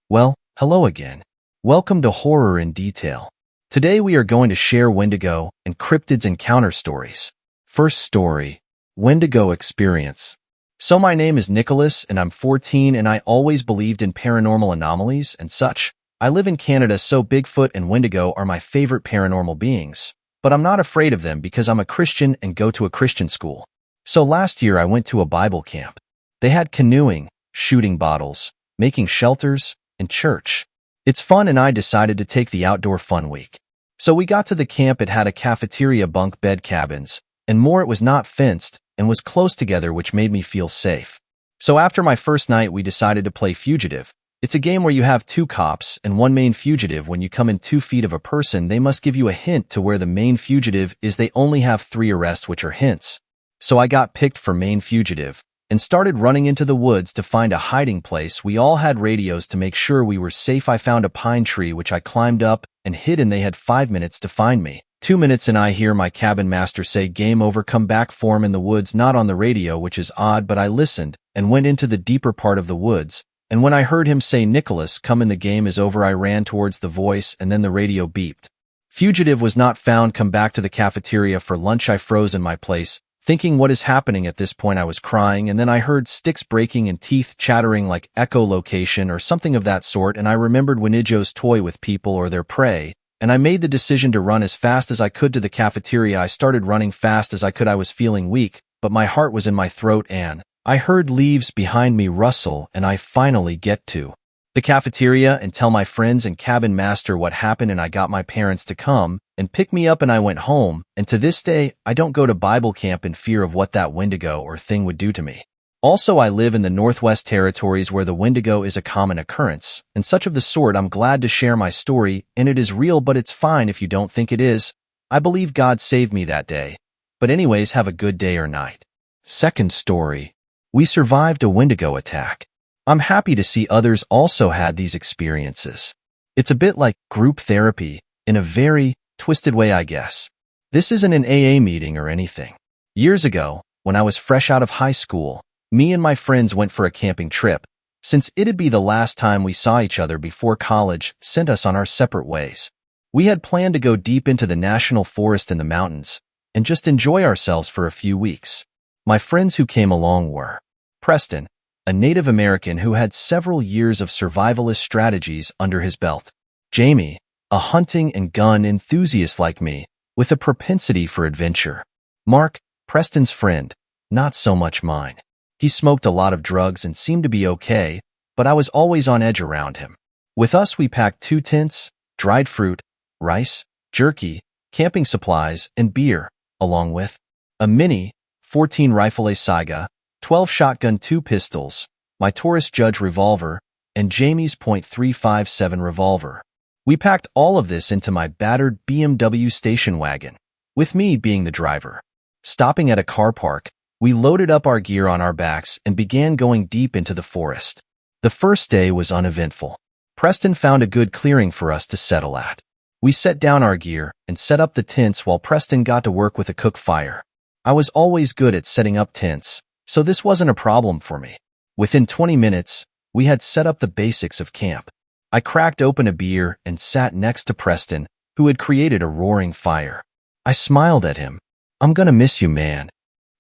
Well, hello again. Welcome to Horror in Detail. Today we are going to share Wendigo and cryptids encounter stories. First story, Wendigo Experience. So my name is Nicholas and I'm 14 and I always believed in paranormal anomalies and such. I live in Canada, so Bigfoot and Wendigo are my favorite paranormal beings. But I'm not afraid of them because I'm a Christian and go to a Christian school. So last year I went to a Bible camp. They had canoeing, shooting bottles, making shelters, and church. It's fun and I decided to take the outdoor fun week. So we got to the camp. It had a cafeteria, bunk bed cabins, and more. It was not fenced and was close together, which made me feel safe. So after my first night, we decided to play fugitive. It's a game where you have two cops and one main fugitive. When you come in 2 feet of a person, they must give you a hint to where the main fugitive is. They only have 3 arrests, which are hints. So I got picked for main fugitive and started running into the woods to find a hiding place. We all had radios to make sure we were safe. I found a pine tree, which I climbed up and hid, and they had 5 minutes to find me. 2 minutes and I hear my cabin master say, "Game over, come back." Form in the woods, not on the radio, which is odd, but I listened and went into the deeper part of the woods. And when I heard him say, "Nicholas, come in, the game is over," I ran towards the voice and then the radio beeped. Fugitive was not found. Come back to the cafeteria for lunch. I froze in my place, thinking, what is happening? At this point I was crying, and then I heard sticks breaking and teeth chattering, like echolocation or something of that sort, and I remembered Wendigo's toy with people or their prey, and I made the decision to run as fast as I could to the cafeteria. I started running fast as I could. I was feeling weak, but my heart was in my throat, and I heard leaves behind me rustle, and I finally get to the cafeteria and tell my friends and cabin master what happened, and I got my parents to come and pick me up, and I went home. And to this day, I don't go to Bible camp in fear of what that Wendigo or thing would do to me. Also, I live in the Northwest Territories where the Wendigo is a common occurrence, and such of the sort. I'm glad to share my story, and it is real, but it's fine if you don't think it is. I believe God saved me that day. But anyways, have a good day or night. Second story, we survived a Wendigo attack. I'm happy to see others also had these experiences. It's a bit like group therapy, in a very twisted way, I guess. This isn't an AA meeting or anything. Years ago, when I was fresh out of high school, me and my friends went for a camping trip. Since it'd be the last time we saw each other before college sent us on our separate ways. We had planned to go deep into the national forest in the mountains and just enjoy ourselves for a few weeks. My friends who came along were Preston, a Native American who had several years of survivalist strategies under his belt; Jamie, a hunting and gun enthusiast like me, with a propensity for adventure; Mark, Preston's friend, not so much mine. He smoked a lot of drugs and seemed to be okay, but I was always on edge around him. With us, we packed 2 tents, dried fruit, rice, jerky, camping supplies, and beer, along with a mini 14 rifle, a Saiga 12 shotgun, 2 pistols, my Taurus Judge revolver, and Jamie's .357 revolver. We packed all of this into my battered BMW station wagon, with me being the driver. Stopping at a car park, we loaded up our gear on our backs and began going deep into the forest. The first day was uneventful. Preston found a good clearing for us to settle at. We set down our gear and set up the tents while Preston got to work with a cook fire. I was always good at setting up tents, so this wasn't a problem for me. Within 20 minutes, we had set up the basics of camp. I cracked open a beer and sat next to Preston, who had created a roaring fire. I smiled at him. "I'm gonna miss you, man."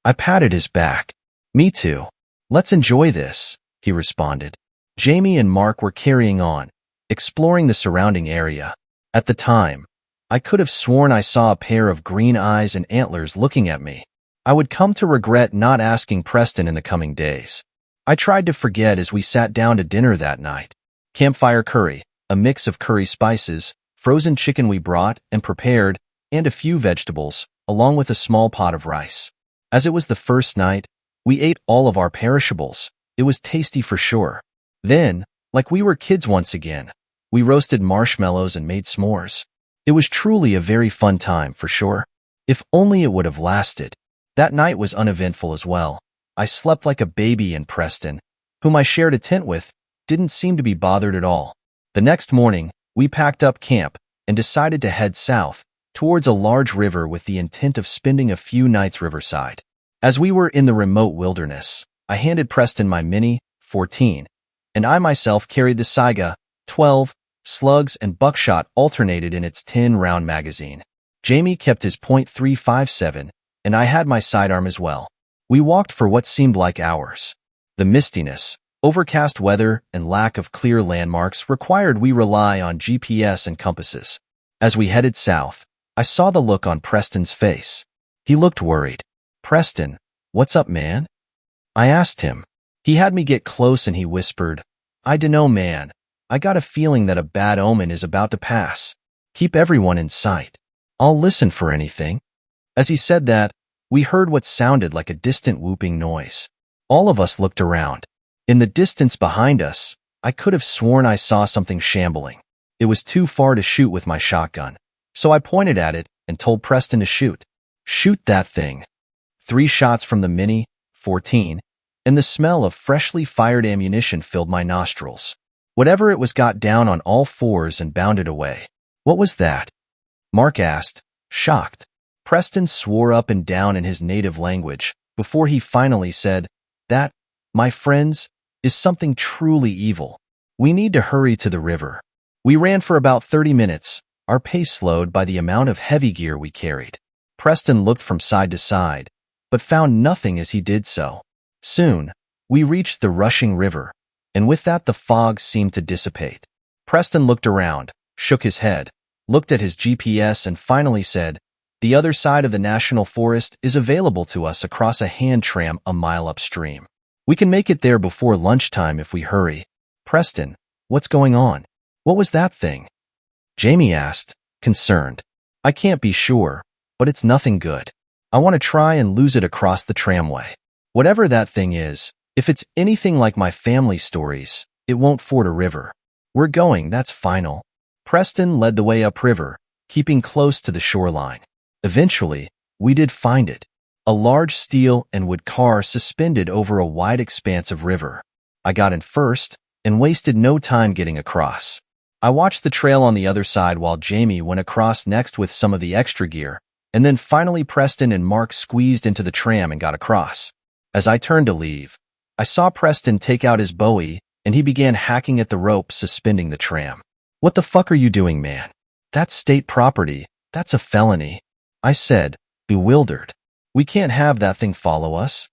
I patted his back. "Me too. Let's enjoy this," he responded. Jamie and Mark were carrying on, exploring the surrounding area. At the time, I could have sworn I saw a pair of green eyes and antlers looking at me. I would come to regret not asking Preston in the coming days. I tried to forget as we sat down to dinner that night. Campfire curry, a mix of curry spices, frozen chicken we brought and prepared, and a few vegetables, along with a small pot of rice. As it was the first night, we ate all of our perishables. It was tasty for sure. Then, like we were kids once again, we roasted marshmallows and made s'mores. It was truly a very fun time for sure. If only it would have lasted. That night was uneventful as well. I slept like a baby, and Preston, whom I shared a tent with, didn't seem to be bothered at all. The next morning, we packed up camp and decided to head south towards a large river with the intent of spending a few nights riverside. As we were in the remote wilderness, I handed Preston my Mini 14, and I myself carried the Saiga 12 slugs and buckshot alternated in its 10-round magazine. Jamie kept his .357, and I had my sidearm as well. We walked for what seemed like hours. The mistiness, overcast weather, and lack of clear landmarks required we rely on GPS and compasses. As we headed south, I saw the look on Preston's face. He looked worried. "Preston, what's up, man?" I asked him. He had me get close and he whispered, "I dunno, man. I got a feeling that a bad omen is about to pass. Keep everyone in sight. I'll listen for anything." As he said that, we heard what sounded like a distant whooping noise. All of us looked around. In the distance behind us, I could have sworn I saw something shambling. It was too far to shoot with my shotgun, so I pointed at it and told Preston to shoot. "Shoot that thing." 3 shots from the Mini 14, and the smell of freshly fired ammunition filled my nostrils. Whatever it was got down on all fours and bounded away. "What was that?" Mark asked, shocked. Preston swore up and down in his native language before he finally said, "That, my friends, is something truly evil. We need to hurry to the river." We ran for about 30 minutes, our pace slowed by the amount of heavy gear we carried. Preston looked from side to side, but found nothing as he did so. Soon, we reached the rushing river, and with that the fog seemed to dissipate. Preston looked around, shook his head, looked at his GPS and finally said, "The other side of the national forest is available to us across a hand tram a mile upstream. We can make it there before lunchtime if we hurry." "Preston, what's going on? What was that thing?" Jamie asked, concerned. "I can't be sure, but it's nothing good. I want to try and lose it across the tramway. Whatever that thing is, if it's anything like my family stories, it won't ford a river. We're going, that's final." Preston led the way upriver, keeping close to the shoreline. Eventually, we did find it. A large steel and wood car suspended over a wide expanse of river. I got in first and wasted no time getting across. I watched the trail on the other side while Jamie went across next with some of the extra gear, and then finally Preston and Mark squeezed into the tram and got across. As I turned to leave, I saw Preston take out his Bowie and he began hacking at the rope suspending the tram. "What the fuck are you doing, man? That's state property. That's a felony," I said, bewildered. "We can't have that thing follow us."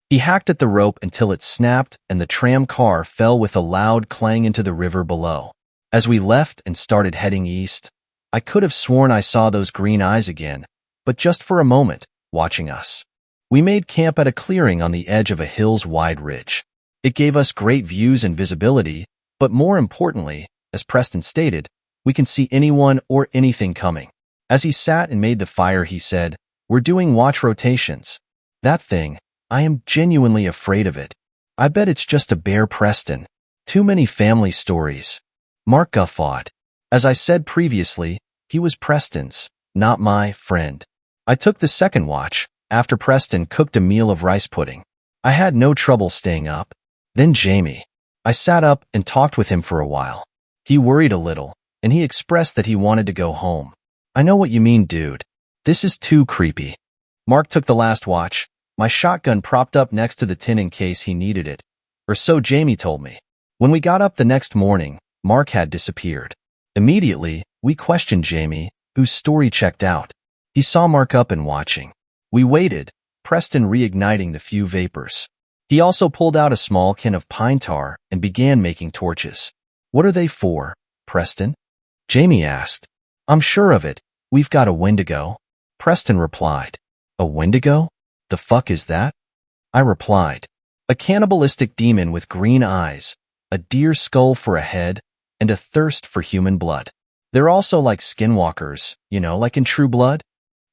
He hacked at the rope until it snapped and the tram car fell with a loud clang into the river below. As we left and started heading east, I could have sworn I saw those green eyes again, but just for a moment, watching us. We made camp at a clearing on the edge of a hill's wide ridge. It gave us great views and visibility, but more importantly, as Preston stated, we can see anyone or anything coming. As he sat and made the fire, he said, "We're doing watch rotations. That thing, I am genuinely afraid of it. I bet it's just a bear, Preston. Too many family stories." Mark guffawed. As I said previously, he was Preston's, not my friend. I took the second watch, after Preston cooked a meal of rice pudding. I had no trouble staying up. Then Jamie. I sat up and talked with him for a while. He worried a little, and he expressed that he wanted to go home. "I know what you mean, dude. This is too creepy." Mark took the last watch, my shotgun propped up next to the tin in case he needed it, or so Jamie told me. When we got up the next morning, Mark had disappeared. Immediately, we questioned Jamie, whose story checked out. He saw Mark up and watching. We waited, Preston reigniting the few vapors. He also pulled out a small can of pine tar and began making torches. "What are they for, Preston?" Jamie asked. "I'm sure of it. We've got a Wendigo." Preston replied. "A Wendigo? The fuck is that?" I replied. "A cannibalistic demon with green eyes, a deer skull for a head, and a thirst for human blood. They're also like skinwalkers, like in True Blood."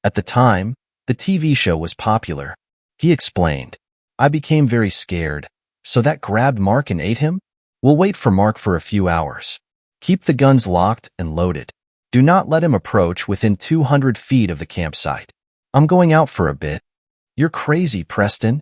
At the time, the TV show was popular. He explained. I became very scared. "So that grabbed Mark and ate him? We'll wait for Mark for a few hours. Keep the guns locked and loaded. Do not let him approach within 200 feet of the campsite. I'm going out for a bit." "You're crazy, Preston,"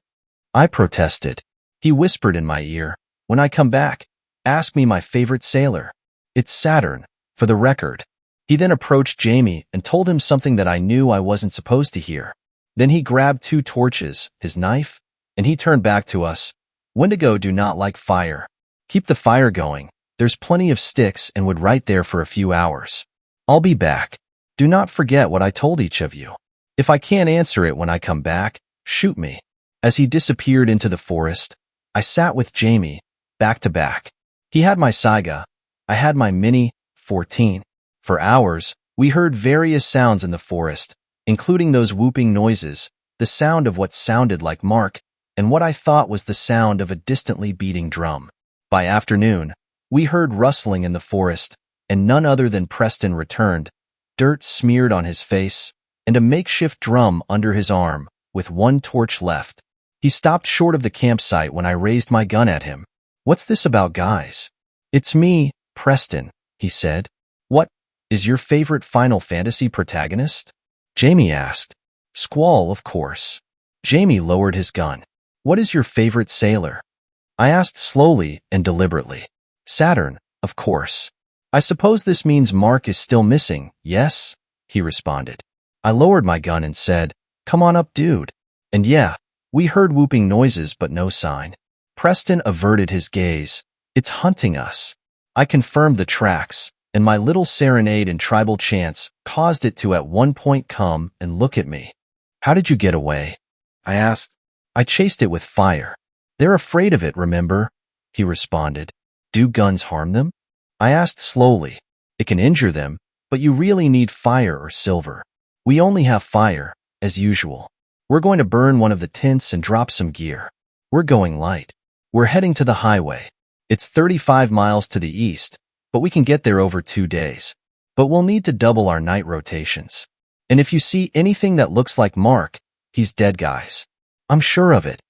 I protested. He whispered in my ear, "When I come back, ask me my favorite sailor. It's Saturn, for the record." He then approached Jamie and told him something that I knew I wasn't supposed to hear. Then he grabbed 2 torches, his knife, and he turned back to us. "Wendigo do not like fire. Keep the fire going. There's plenty of sticks and wood right there for a few hours. I'll be back. Do not forget what I told each of you. If I can't answer it when I come back, shoot me." As he disappeared into the forest, I sat with Jamie, back to back. He had my Saiga. I had my Mini 14. For hours, we heard various sounds in the forest, including those whooping noises, the sound of what sounded like Mark, and what I thought was the sound of a distantly beating drum. By afternoon, we heard rustling in the forest, and none other than Preston returned, dirt smeared on his face, and a makeshift drum under his arm, with one torch left. He stopped short of the campsite when I raised my gun at him. "What's this about, guys?" "It's me, Preston," he said. "What is your favorite Final Fantasy protagonist?" Jamie asked. "Squall, of course." Jamie lowered his gun. "What is your favorite sailor?" I asked slowly and deliberately. "Saturn, of course." "I suppose this means Mark is still missing, yes?" he responded. I lowered my gun and said, "Come on up, dude." And yeah, we heard whooping noises but no sign. Preston averted his gaze. "It's hunting us." I confirmed the tracks, and my little serenade and tribal chants caused it to at one point come and look at me. "How did you get away?" I asked. "I chased it with fire." "They're afraid of it, remember?" he responded. "Do guns harm them?" I asked slowly. "It can injure them, but you really need fire or silver. We only have fire, as usual. We're going to burn one of the tents and drop some gear. We're going light. We're heading to the highway. It's 35 miles to the east, but we can get there over 2 days. But we'll need to double our night rotations. And if you see anything that looks like Mark, he's dead, guys." "I'm sure of it,"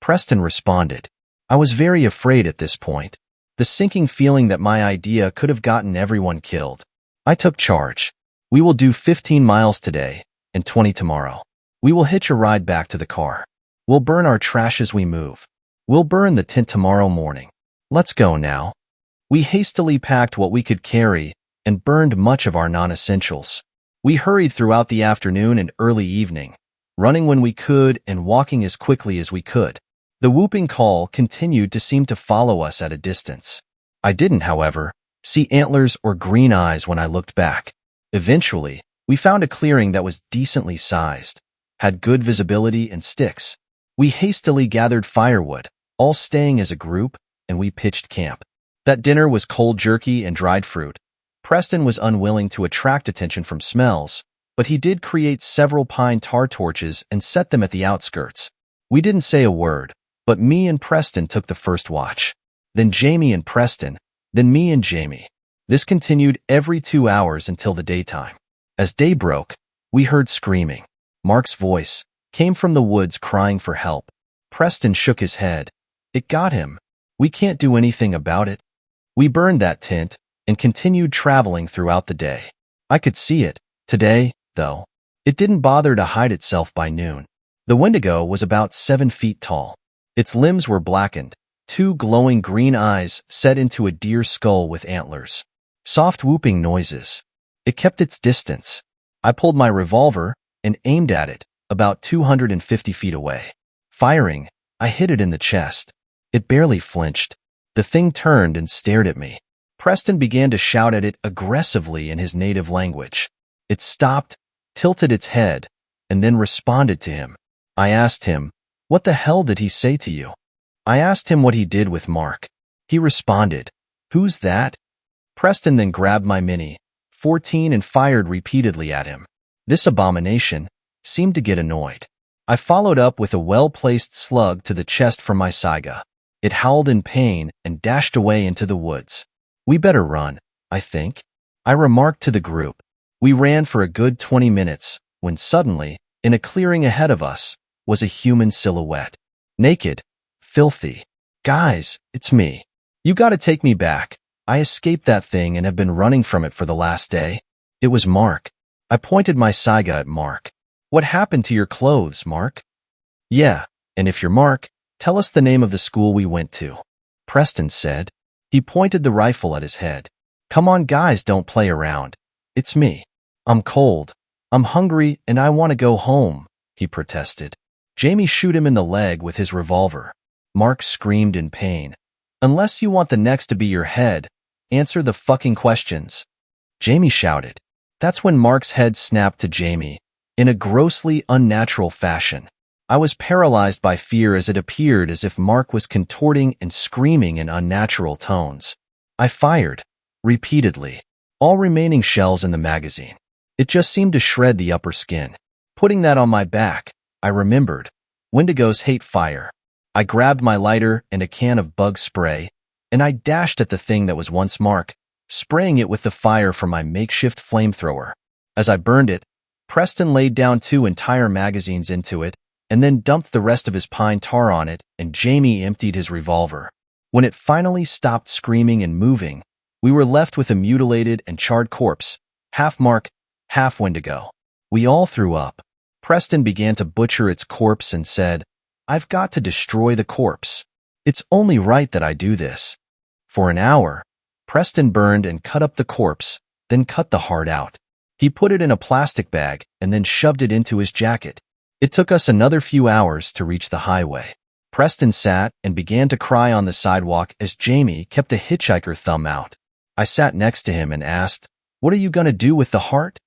Preston responded. I was very afraid at this point, the sinking feeling that my idea could have gotten everyone killed. I took charge. "We will do 15 miles today and 20 tomorrow. We will hitch a ride back to the car. We'll burn our trash as we move. We'll burn the tent tomorrow morning. Let's go now." We hastily packed what we could carry and burned much of our non-essentials. We hurried throughout the afternoon and early evening, running when we could and walking as quickly as we could. The whooping call continued to seem to follow us at a distance. I didn't, however, see antlers or green eyes when I looked back. Eventually, we found a clearing that was decently sized, had good visibility and sticks. We hastily gathered firewood, all staying as a group, and we pitched camp. That dinner was cold jerky and dried fruit. Preston was unwilling to attract attention from smells, but he did create several pine tar torches and set them at the outskirts. We didn't say a word, but me and Preston took the first watch. Then Jamie and Preston, then me and Jamie. This continued every 2 hours until the daytime. As day broke, we heard screaming. Mark's voice came from the woods crying for help. Preston shook his head. "It got him. We can't do anything about it." We burned that tent and continued traveling throughout the day. I could see it. Today, though, it didn't bother to hide itself by noon. The Wendigo was about 7 feet tall. Its limbs were blackened, 2 glowing green eyes set into a deer skull with antlers. Soft whooping noises. It kept its distance. I pulled my revolver and aimed at it, about 250 feet away. Firing, I hit it in the chest. It barely flinched. The thing turned and stared at me. Preston began to shout at it aggressively in his native language. It stopped, tilted its head, and then responded to him. I asked him, "What the hell did he say to you?" I asked him what he did with Mark. He responded, "Who's that?" Preston then grabbed my Mini 14 and fired repeatedly at him. This abomination seemed to get annoyed. I followed up with a well-placed slug to the chest from my Saiga. It howled in pain and dashed away into the woods. "We better run, I think," I remarked to the group. We ran for a good 20 minutes, when suddenly, in a clearing ahead of us, was a human silhouette. Naked, filthy. "Guys, it's me. You gotta take me back. I escaped that thing and have been running from it for the last day." It was Mark. I pointed my Saiga at Mark. "What happened to your clothes, Mark?" "Yeah, and if you're Mark, tell us the name of the school we went to," Preston said. He pointed the rifle at his head. "Come on, guys, don't play around. It's me. I'm cold. I'm hungry and I want to go home," he protested. Jamie shoot him in the leg with his revolver. Mark screamed in pain. "Unless you want the next to be your head, Answer the fucking questions, Jamie shouted. That's when Mark's head snapped to Jamie, in a grossly unnatural fashion. I was paralyzed by fear as it appeared as if Mark was contorting and screaming in unnatural tones. I fired, repeatedly, all remaining shells in the magazine. It just seemed to shred the upper skin. Putting that on my back, I remembered. Wendigos hate fire. I grabbed my lighter and a can of bug spray, and I dashed at the thing that was once Mark, spraying it with the fire from my makeshift flamethrower. As I burned it, Preston laid down 2 entire magazines into it, and then dumped the rest of his pine tar on it, and Jamie emptied his revolver. When it finally stopped screaming and moving, we were left with a mutilated and charred corpse, half Mark, half Wendigo. We all threw up. Preston began to butcher its corpse and said, "I've got to destroy the corpse. It's only right that I do this." For an hour, Preston burned and cut up the corpse, then cut the heart out. He put it in a plastic bag and then shoved it into his jacket. It took us another few hours to reach the highway. Preston sat and began to cry on the sidewalk as Jamie kept a hitchhiker thumb out. I sat next to him and asked, "What are you going to do with the heart?"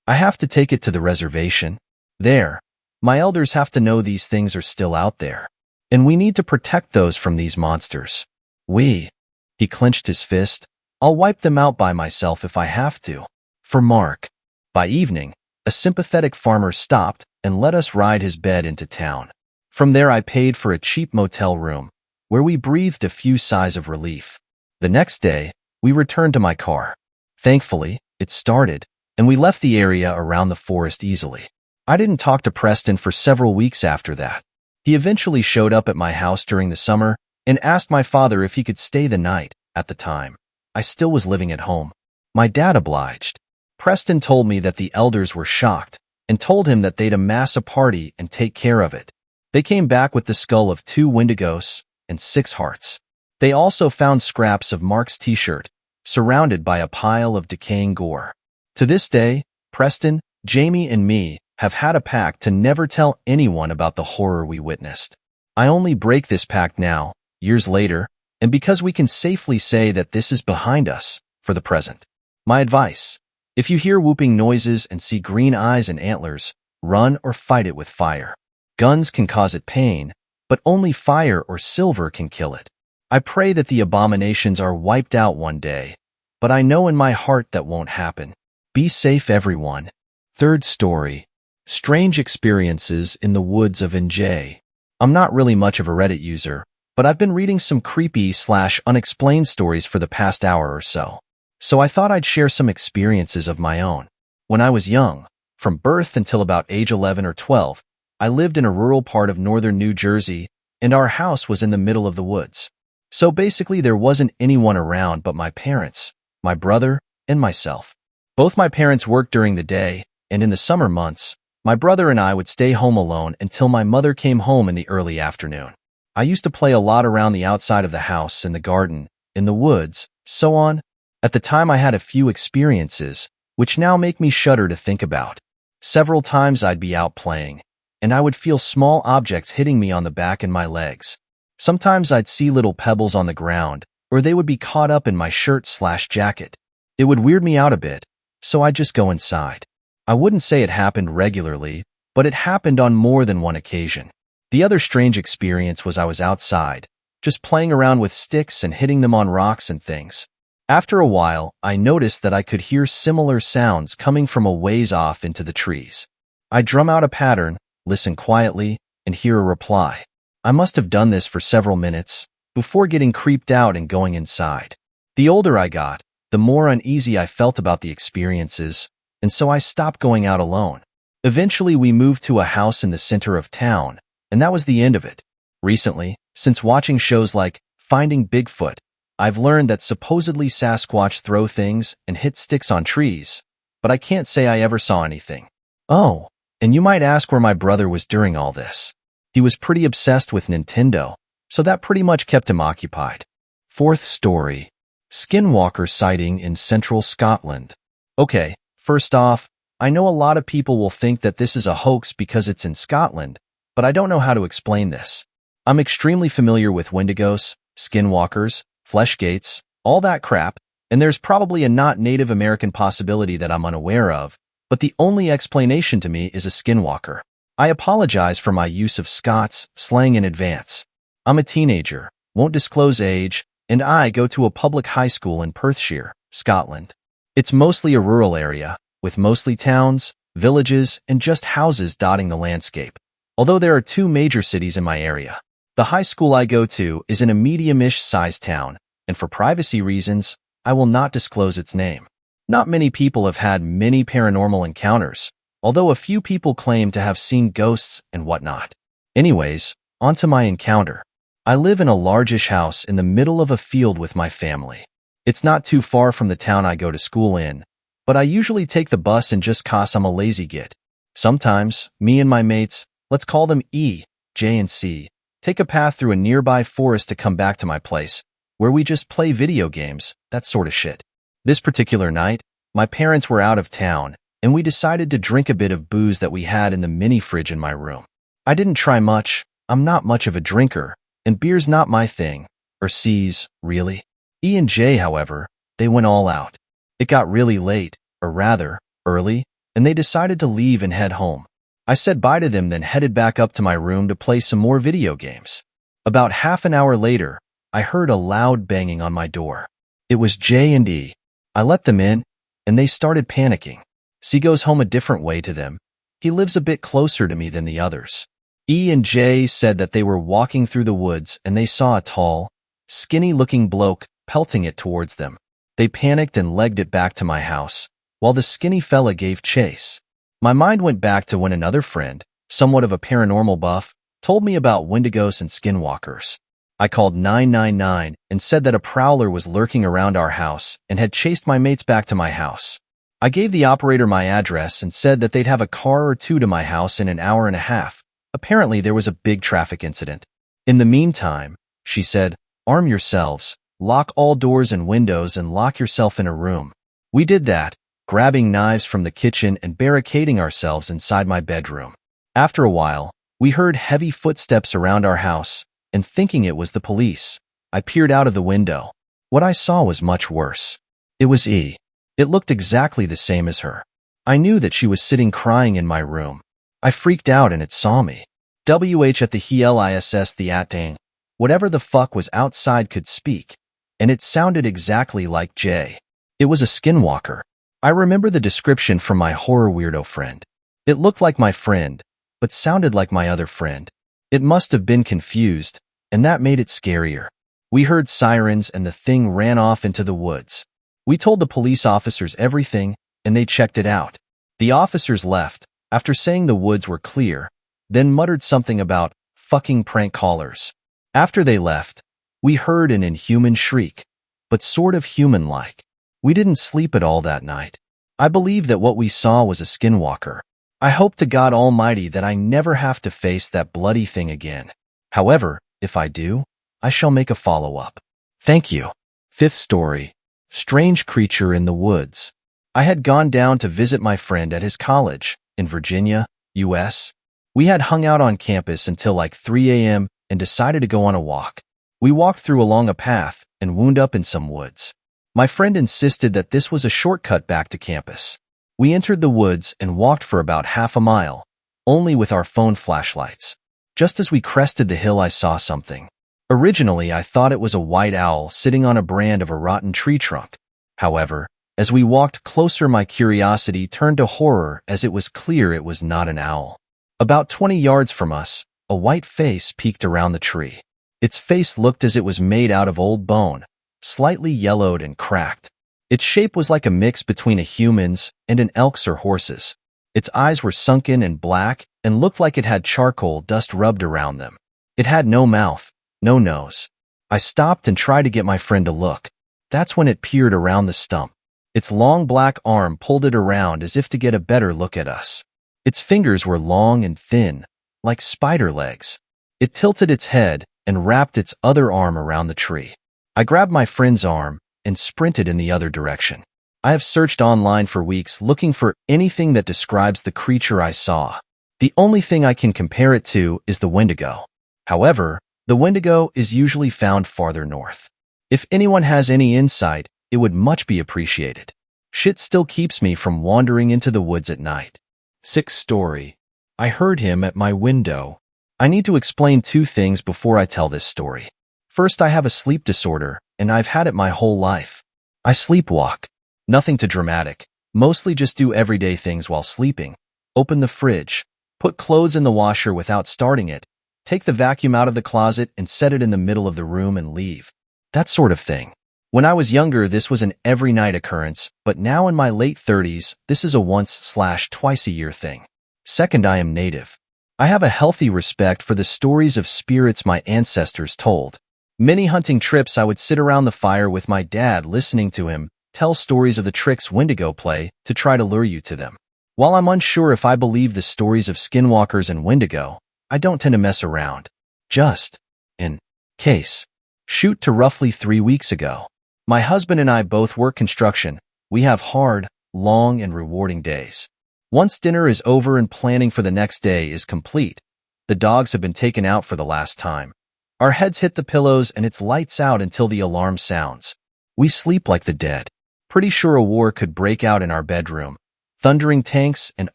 "I have to take it to the reservation. There. My elders have to know these things are still out there. And we need to protect those from these monsters. He clenched his fist. "I'll wipe them out by myself if I have to." For Mark. By evening, a sympathetic farmer stopped and let us ride his bed into town. From there I paid for a cheap motel room, where we breathed a few sighs of relief. The next day, we returned to my car. Thankfully, it started, and we left the area around the forest easily. I didn't talk to Preston for several weeks after that. He eventually showed up at my house during the summer and asked my father if he could stay the night. At the time, I still was living at home. My dad obliged. Preston told me that the elders were shocked and told him that they'd amass a party and take care of it. They came back with the skull of 2 Wendigos and 6 hearts. They also found scraps of Mark's t-shirt, surrounded by a pile of decaying gore. To this day, Preston, Jamie, and me have had a pact to never tell anyone about the horror we witnessed. I only break this pact now, years later, and because we can safely say that this is behind us, for the present. My advice: if you hear whooping noises and see green eyes and antlers, run or fight it with fire. Guns can cause it pain, but only fire or silver can kill it. I pray that the abominations are wiped out one day, but I know in my heart that won't happen. Be safe, everyone. Third story. Strange experiences in the woods of NJ. I'm not really much of a Reddit user, but I've been reading some creepy/unexplained stories for the past hour or so. So I thought I'd share some experiences of my own. When I was young, from birth until about age 11 or 12, I lived in a rural part of northern New Jersey, and our house was in the middle of the woods. So basically there wasn't anyone around but my parents, my brother, and myself. Both my parents worked during the day, and in the summer months, my brother and I would stay home alone until my mother came home in the early afternoon. I used to play a lot around the outside of the house, in the garden, in the woods, so on. At the time I had a few experiences, which now make me shudder to think about. Several times I'd be out playing, and I would feel small objects hitting me on the back and my legs. Sometimes I'd see little pebbles on the ground, or they would be caught up in my shirt/jacket. It would weird me out a bit, so I'd just go inside. I wouldn't say it happened regularly, but it happened on more than one occasion. The other strange experience was I was outside, just playing around with sticks and hitting them on rocks and things. After a while, I noticed that I could hear similar sounds coming from a ways off into the trees. I'd drum out a pattern, listen quietly, and hear a reply. I must have done this for several minutes, before getting creeped out and going inside. The older I got, the more uneasy I felt about the experiences, and so I stopped going out alone. Eventually, we moved to a house in the center of town, and that was the end of it. Recently, since watching shows like Finding Bigfoot, I've learned that supposedly Sasquatch throw things and hit sticks on trees, but I can't say I ever saw anything. Oh, and you might ask where my brother was during all this. He was pretty obsessed with Nintendo, so that pretty much kept him occupied. Fourth story. Skinwalker sighting in central Scotland. Okay, first off, I know a lot of people will think that this is a hoax because it's in Scotland, but I don't know how to explain this. I'm extremely familiar with Wendigos, Skinwalkers, Fleshgates, all that crap, And there's probably a not Native American possibility that I'm unaware of, but the only explanation to me is a skinwalker. I apologize for my use of Scots slang in advance. I'm a teenager, won't disclose age, and I go to a public high school in Perthshire, Scotland. It's mostly a rural area, with mostly towns, villages, and just houses dotting the landscape. Although there are 2 major cities in my area. The high school I go to is in a medium-ish sized town, and for privacy reasons, I will not disclose its name. Not many people have had many paranormal encounters, although a few people claim to have seen ghosts and whatnot. Anyways, onto my encounter. I live in a largish house in the middle of a field with my family. It's not too far from the town I go to school in, but I usually take the bus and just 'cause I'm a lazy git. Sometimes, me and my mates, let's call them E, J, and C, take a path through a nearby forest to come back to my place, where we just play video games, that sort of shit. This particular night, my parents were out of town, and we decided to drink a bit of booze that we had in the mini fridge in my room. I didn't try much, I'm not much of a drinker, and beer's not my thing, or C's, really. E and J, however, they went all out. It got really late, or rather, early, and they decided to leave and head home. I said bye to them, then headed back up to my room to play some more video games. About half an hour later, I heard a loud banging on my door. It was J and E. I let them in, and they started panicking. C goes home a different way to them. He lives a bit closer to me than the others. E and J said that they were walking through the woods and they saw a tall, skinny-looking bloke pelting it towards them. They panicked and legged it back to my house, while the skinny fella gave chase. My mind went back to when another friend, somewhat of a paranormal buff, told me about Wendigos and skinwalkers. I called 999 and said that a prowler was lurking around our house and had chased my mates back to my house. I gave the operator my address and said that they'd have a car or 2 to my house in an hour and a half. Apparently, there was a big traffic incident. In the meantime, she said, arm yourselves, lock all doors and windows, and lock yourself in a room. We did that, grabbing knives from the kitchen and barricading ourselves inside my bedroom. After a while, we heard heavy footsteps around our house, and thinking it was the police, I peered out of the window. What I saw was much worse. It was E. It looked exactly the same as her. I knew that she was sitting crying in my room. I freaked out and it saw me. WH at the HELISS the atang. Whatever the fuck was outside could speak, and it sounded exactly like J. It was a skinwalker. I remember the description from my horror weirdo friend. It looked like my friend, but sounded like my other friend. It must have been confused, and that made it scarier. We heard sirens and the thing ran off into the woods. We told the police officers everything, and they checked it out. The officers left, after saying the woods were clear, then muttered something about fucking prank callers. After they left, we heard an inhuman shriek, but sort of human-like. We didn't sleep at all that night. I believe that what we saw was a skinwalker. I hope to God Almighty that I never have to face that bloody thing again. However, if I do, I shall make a follow-up. Thank you. 5th story. Strange creature in the woods. I had gone down to visit my friend at his college in Virginia, U.S. We had hung out on campus until like 3 a.m. and decided to go on a walk. We walked through along a path and wound up in some woods. My friend insisted that this was a shortcut back to campus. We entered the woods and walked for about half a mile, only with our phone flashlights. Just as we crested the hill, I saw something. Originally, I thought it was a white owl sitting on a brand of a rotten tree trunk. However, as we walked closer, my curiosity turned to horror as it was clear it was not an owl. About 20 yards from us, a white face peeked around the tree. Its face looked as it was made out of old bone, slightly yellowed and cracked. Its shape was like a mix between a human's and an elk's or horse's. Its eyes were sunken and black and looked like it had charcoal dust rubbed around them. It had no mouth, no nose. I stopped and tried to get my friend to look. That's when it peered around the stump. Its long black arm pulled it around as if to get a better look at us. Its fingers were long and thin, like spider legs. It tilted its head and wrapped its other arm around the tree. I grabbed my friend's arm and sprinted in the other direction. I have searched online for weeks looking for anything that describes the creature I saw. The only thing I can compare it to is the Wendigo. However, the Wendigo is usually found farther north. If anyone has any insight, it would much be appreciated. Shit still keeps me from wandering into the woods at night. Sixth story. I heard him at my window. I need to explain two things before I tell this story. First, I have a sleep disorder, and I've had it my whole life. I sleepwalk. Nothing too dramatic. Mostly just do everyday things while sleeping. Open the fridge. Put clothes in the washer without starting it. Take the vacuum out of the closet and set it in the middle of the room and leave. That sort of thing. When I was younger, this was an every night occurrence, but now in my late 30s, this is a once/twice a year thing. Second, I am native. I have a healthy respect for the stories of spirits my ancestors told. Many hunting trips I would sit around the fire with my dad listening to him tell stories of the tricks Wendigo play to try to lure you to them. While I'm unsure if I believe the stories of skinwalkers and Wendigo, I don't tend to mess around. Just in case. Shoot to roughly 3 weeks ago. My husband and I both work construction. We have hard, long, and rewarding days. Once dinner is over and planning for the next day is complete, the dogs have been taken out for the last time. Our heads hit the pillows and it's lights out until the alarm sounds. We sleep like the dead. Pretty sure a war could break out in our bedroom. Thundering tanks and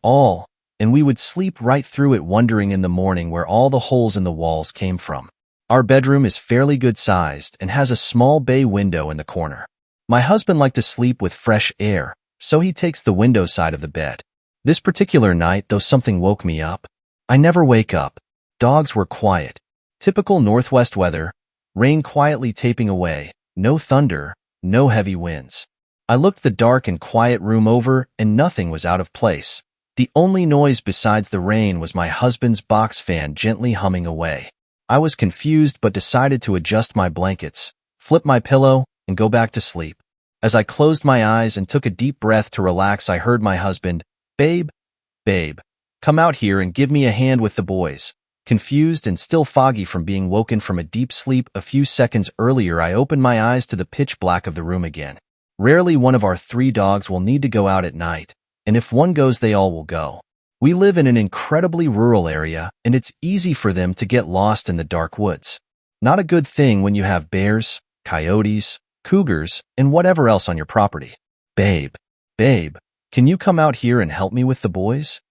all, and we would sleep right through it, wondering in the morning where all the holes in the walls came from. Our bedroom is fairly good-sized and has a small bay window in the corner. My husband liked to sleep with fresh air, so he takes the window side of the bed. This particular night, though, something woke me up. I never wake up. Dogs were quiet. Typical Northwest weather, rain quietly taping away, no thunder, no heavy winds. I looked the dark and quiet room over, and nothing was out of place. The only noise besides the rain was my husband's box fan gently humming away. I was confused but decided to adjust my blankets, flip my pillow, and go back to sleep. As I closed my eyes and took a deep breath to relax, I heard my husband, "Babe, babe, come out here and give me a hand with the boys." Confused and still foggy from being woken from a deep sleep a few seconds earlier, I opened my eyes to the pitch black of the room again. Rarely one of our 3 dogs will need to go out at night, and if one goes, they all will go. We live in an incredibly rural area, and it's easy for them to get lost in the dark woods. Not a good thing when you have bears, coyotes, cougars, and whatever else on your property. "Babe, babe, can you come out here and help me with the boys?"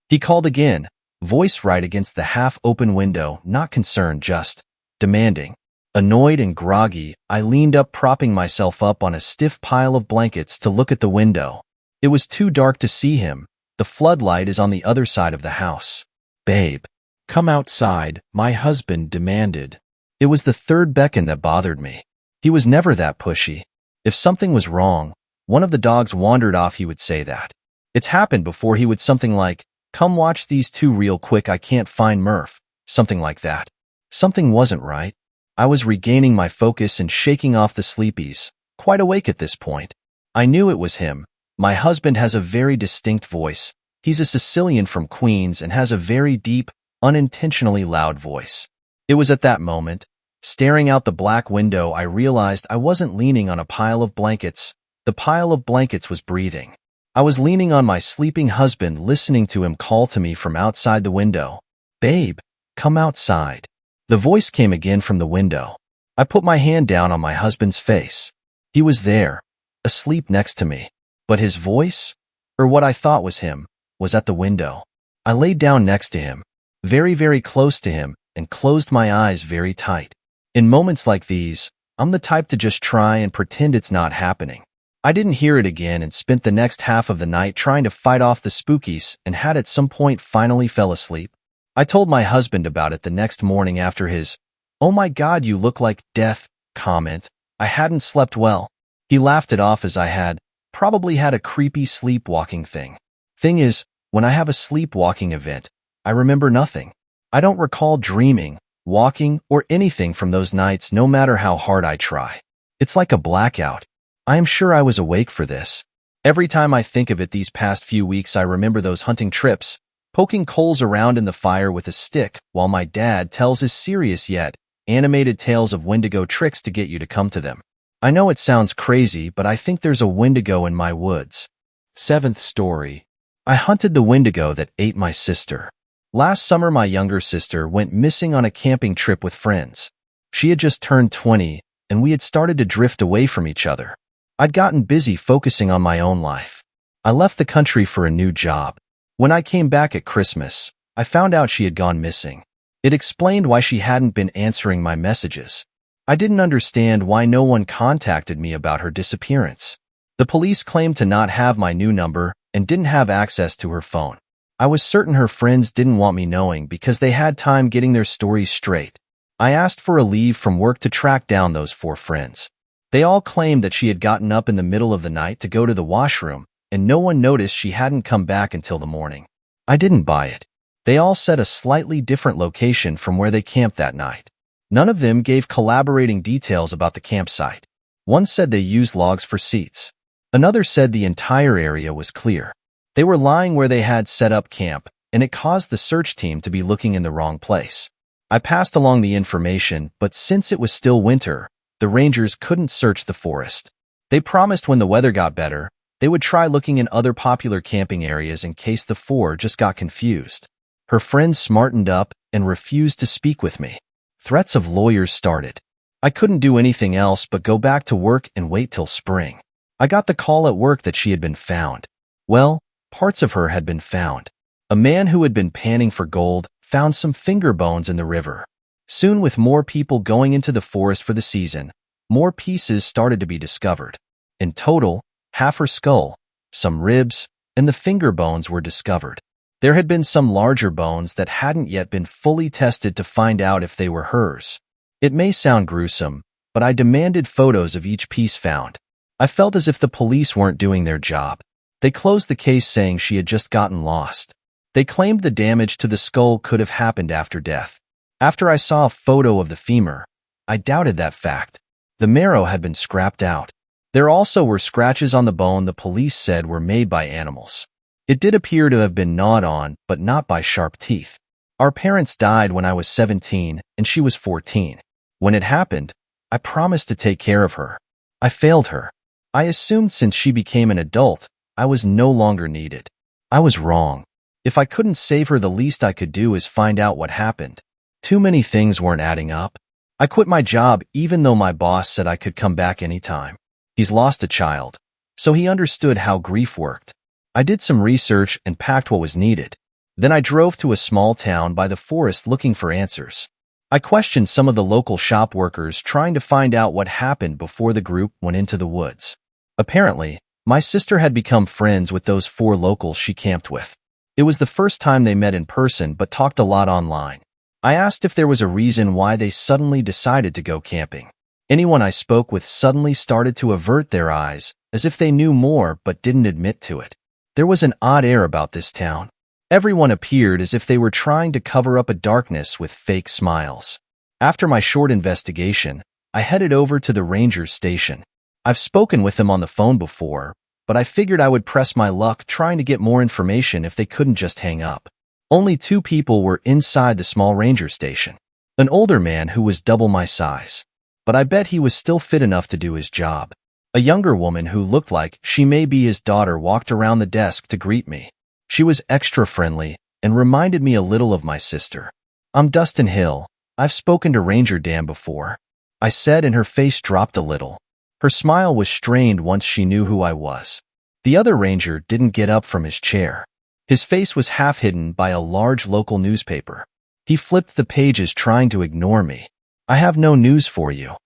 He called again, voice right against the half-open window, not concerned, just demanding. Annoyed and groggy, I leaned up, propping myself up on a stiff pile of blankets to look at the window. It was too dark to see him. The floodlight is on the other side of the house. "Babe, come outside," my husband demanded. It was the third beckon that bothered me. He was never that pushy. If something was wrong, one of the dogs wandered off, he would say that. It's happened before. He would something like, "Come watch these 2 real quick, I can't find Murph," something like that. Something wasn't right. I was regaining my focus and shaking off the sleepies, quite awake at this point. I knew it was him. My husband has a very distinct voice. He's a Sicilian from Queens and has a very deep, unintentionally loud voice. It was at that moment, staring out the black window, I realized I wasn't leaning on a pile of blankets. The pile of blankets was breathing. I was leaning on my sleeping husband, listening to him call to me from outside the window. "Babe, come outside." The voice came again from the window. I put my hand down on my husband's face. He was there, asleep next to me. But his voice, or what I thought was him, was at the window. I laid down next to him, very, very close to him, and closed my eyes very tight. In moments like these, I'm the type to just try and pretend it's not happening. I didn't hear it again and spent the next half of the night trying to fight off the spookies, and had at some point finally fell asleep. I told my husband about it the next morning after his, "Oh my God, you look like death," comment. I hadn't slept well. He laughed it off as I had probably had a creepy sleepwalking thing. Thing is, when I have a sleepwalking event, I remember nothing. I don't recall dreaming, walking, or anything from those nights, no matter how hard I try. It's like a blackout. I am sure I was awake for this. Every time I think of it these past few weeks, I remember those hunting trips, poking coals around in the fire with a stick while my dad tells his serious yet animated tales of Wendigo tricks to get you to come to them. I know it sounds crazy, but I think there's a Wendigo in my woods. Seventh story. I hunted the Wendigo that ate my sister. Last summer, my younger sister went missing on a camping trip with friends. She had just turned 20, and we had started to drift away from each other. I'd gotten busy focusing on my own life. I left the country for a new job. When I came back at Christmas, I found out she had gone missing. It explained why she hadn't been answering my messages. I didn't understand why no one contacted me about her disappearance. The police claimed to not have my new number and didn't have access to her phone. I was certain her friends didn't want me knowing because they had time getting their stories straight. I asked for a leave from work to track down those 4 friends. They all claimed that she had gotten up in the middle of the night to go to the washroom, and no one noticed she hadn't come back until the morning. I didn't buy it. They all said a slightly different location from where they camped that night. None of them gave collaborating details about the campsite. One said they used logs for seats. Another said the entire area was clear. They were lying where they had set up camp, and it caused the search team to be looking in the wrong place. I passed along the information, but since it was still winter, the rangers couldn't search the forest. They promised when the weather got better, they would try looking in other popular camping areas in case the 4 just got confused. Her friends smartened up and refused to speak with me. Threats of lawyers started. I couldn't do anything else but go back to work and wait till spring. I got the call at work that she had been found. Well, parts of her had been found. A man who had been panning for gold found some finger bones in the river. Soon, with more people going into the forest for the season, more pieces started to be discovered. In total, half her skull, some ribs, and the finger bones were discovered. There had been some larger bones that hadn't yet been fully tested to find out if they were hers. It may sound gruesome, but I demanded photos of each piece found. I felt as if the police weren't doing their job. They closed the case saying she had just gotten lost. They claimed the damage to the skull could have happened after death. After I saw a photo of the femur, I doubted that fact. The marrow had been scrapped out. There also were scratches on the bone the police said were made by animals. It did appear to have been gnawed on, but not by sharp teeth. Our parents died when I was 17 and she was 14. When it happened, I promised to take care of her. I failed her. I assumed since she became an adult, I was no longer needed. I was wrong. If I couldn't save her, the least I could do is find out what happened. Too many things weren't adding up. I quit my job even though my boss said I could come back anytime. He's lost a child, so he understood how grief worked. I did some research and packed what was needed. Then I drove to a small town by the forest looking for answers. I questioned some of the local shop workers trying to find out what happened before the group went into the woods. Apparently, my sister had become friends with those 4 locals she camped with. It was the first time they met in person but talked a lot online. I asked if there was a reason why they suddenly decided to go camping. Anyone I spoke with suddenly started to avert their eyes, as if they knew more but didn't admit to it. There was an odd air about this town. Everyone appeared as if they were trying to cover up a darkness with fake smiles. After my short investigation, I headed over to the ranger station. I've spoken with them on the phone before, but I figured I would press my luck trying to get more information if they couldn't just hang up. Only 2 people were inside the small ranger station. An older man who was double my size, but I bet he was still fit enough to do his job. A younger woman who looked like she may be his daughter walked around the desk to greet me. She was extra friendly and reminded me a little of my sister. "I'm Dustin Hill. I've spoken to Ranger Dan before," I said, and her face dropped a little. Her smile was strained once she knew who I was. The other ranger didn't get up from his chair. His face was half hidden by a large local newspaper. He flipped the pages trying to ignore me. "I have no news for you,"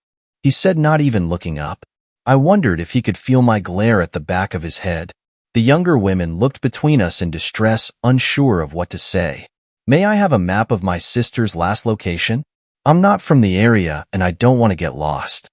he said, not even looking up. I wondered if he could feel my glare at the back of his head. The younger women looked between us in distress, unsure of what to say. "May I have a map of my sister's last location? I'm not from the area and I don't want to get lost."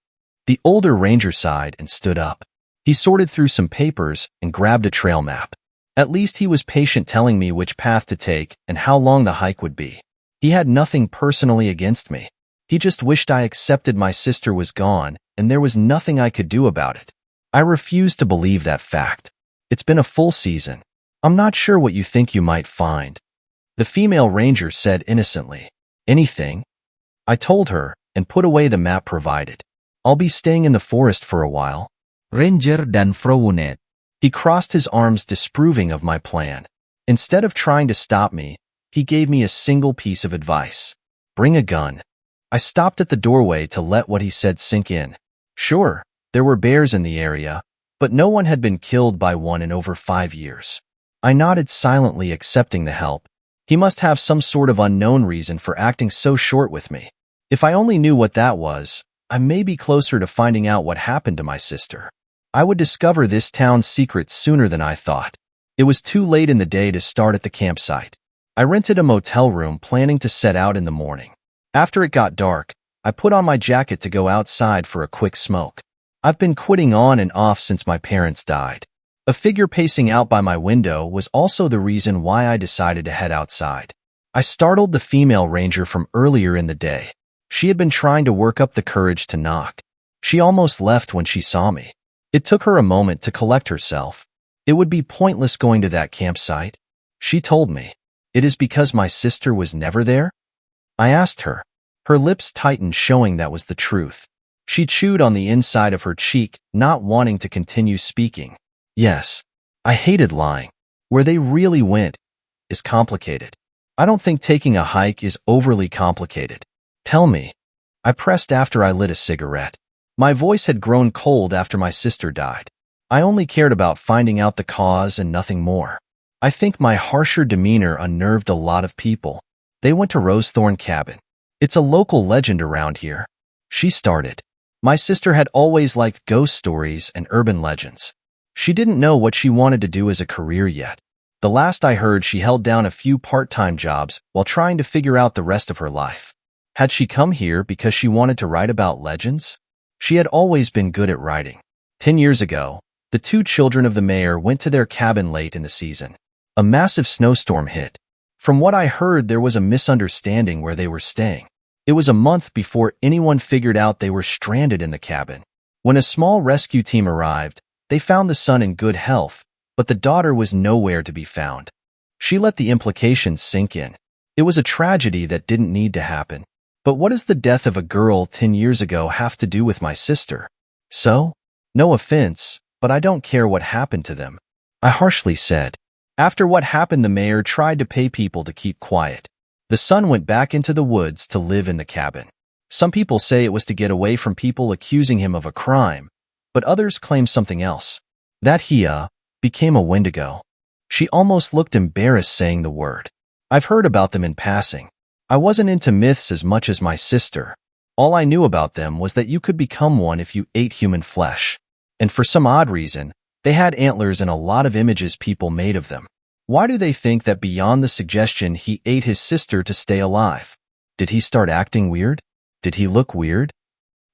The older ranger sighed and stood up. He sorted through some papers and grabbed a trail map. At least he was patient, telling me which path to take and how long the hike would be. He had nothing personally against me. He just wished I accepted my sister was gone and there was nothing I could do about it. I refused to believe that fact. "It's been a full season. I'm not sure what you think you might find," the female ranger said innocently. "Anything?" I told her and put away the map provided. "I'll be staying in the forest for a while." Ranger dan Vrouwenet. He crossed his arms, disapproving of my plan. Instead of trying to stop me, he gave me a single piece of advice: bring a gun. I stopped at the doorway to let what he said sink in. "Sure, There were bears in the area, but no one had been killed by one in over 5 years. I nodded silently, accepting the help. He must have some sort of unknown reason for acting so short with me. If I only knew what that was, I may be closer to finding out what happened to my sister. I would discover this town's secrets sooner than I thought. It was too late in the day to start at the campsite. I rented a motel room, planning to set out in the morning. After it got dark, I put on my jacket to go outside for a quick smoke. I've been quitting on and off since my parents died. A figure pacing out by my window was also the reason why I decided to head outside. I startled the female ranger from earlier in the day. She had been trying to work up the courage to knock. She almost left when she saw me. It took her a moment to collect herself. It would be pointless going to that campsite. She told me. It is because my sister was never there? I asked her. Her lips tightened, showing that was the truth. She chewed on the inside of her cheek, not wanting to continue speaking. Yes, I hated lying. Where they really went is complicated. I don't think taking a hike is overly complicated. Tell me. I pressed after I lit a cigarette. My voice had grown cold after my sister died. I only cared about finding out the cause and nothing more. I think my harsher demeanor unnerved a lot of people. They went to Rosethorn Cabin. It's a local legend around here. She started. My sister had always liked ghost stories and urban legends. She didn't know what she wanted to do as a career yet. The last I heard, she held down a few part-time jobs while trying to figure out the rest of her life. Had she come here because she wanted to write about legends? She had always been good at writing. 10 years ago, the 2 children of the mayor went to their cabin late in the season. A massive snowstorm hit. From what I heard, there was a misunderstanding where they were staying. It was a month before anyone figured out they were stranded in the cabin. When a small rescue team arrived, they found the son in good health, but the daughter was nowhere to be found. She let the implications sink in. It was a tragedy that didn't need to happen. But what does the death of a girl 10 years ago have to do with my sister? So? No offense, but I don't care what happened to them, I harshly said. After what happened, the mayor tried to pay people to keep quiet. The son went back into the woods to live in the cabin. Some people say it was to get away from people accusing him of a crime, but others claim something else. That he, became a Wendigo. She almost looked embarrassed saying the word. I've heard about them in passing. I wasn't into myths as much as my sister. All I knew about them was that you could become one if you ate human flesh. And for some odd reason, they had antlers and a lot of images people made of them. Why do they think that beyond the suggestion he ate his sister to stay alive? Did he start acting weird? Did he look weird?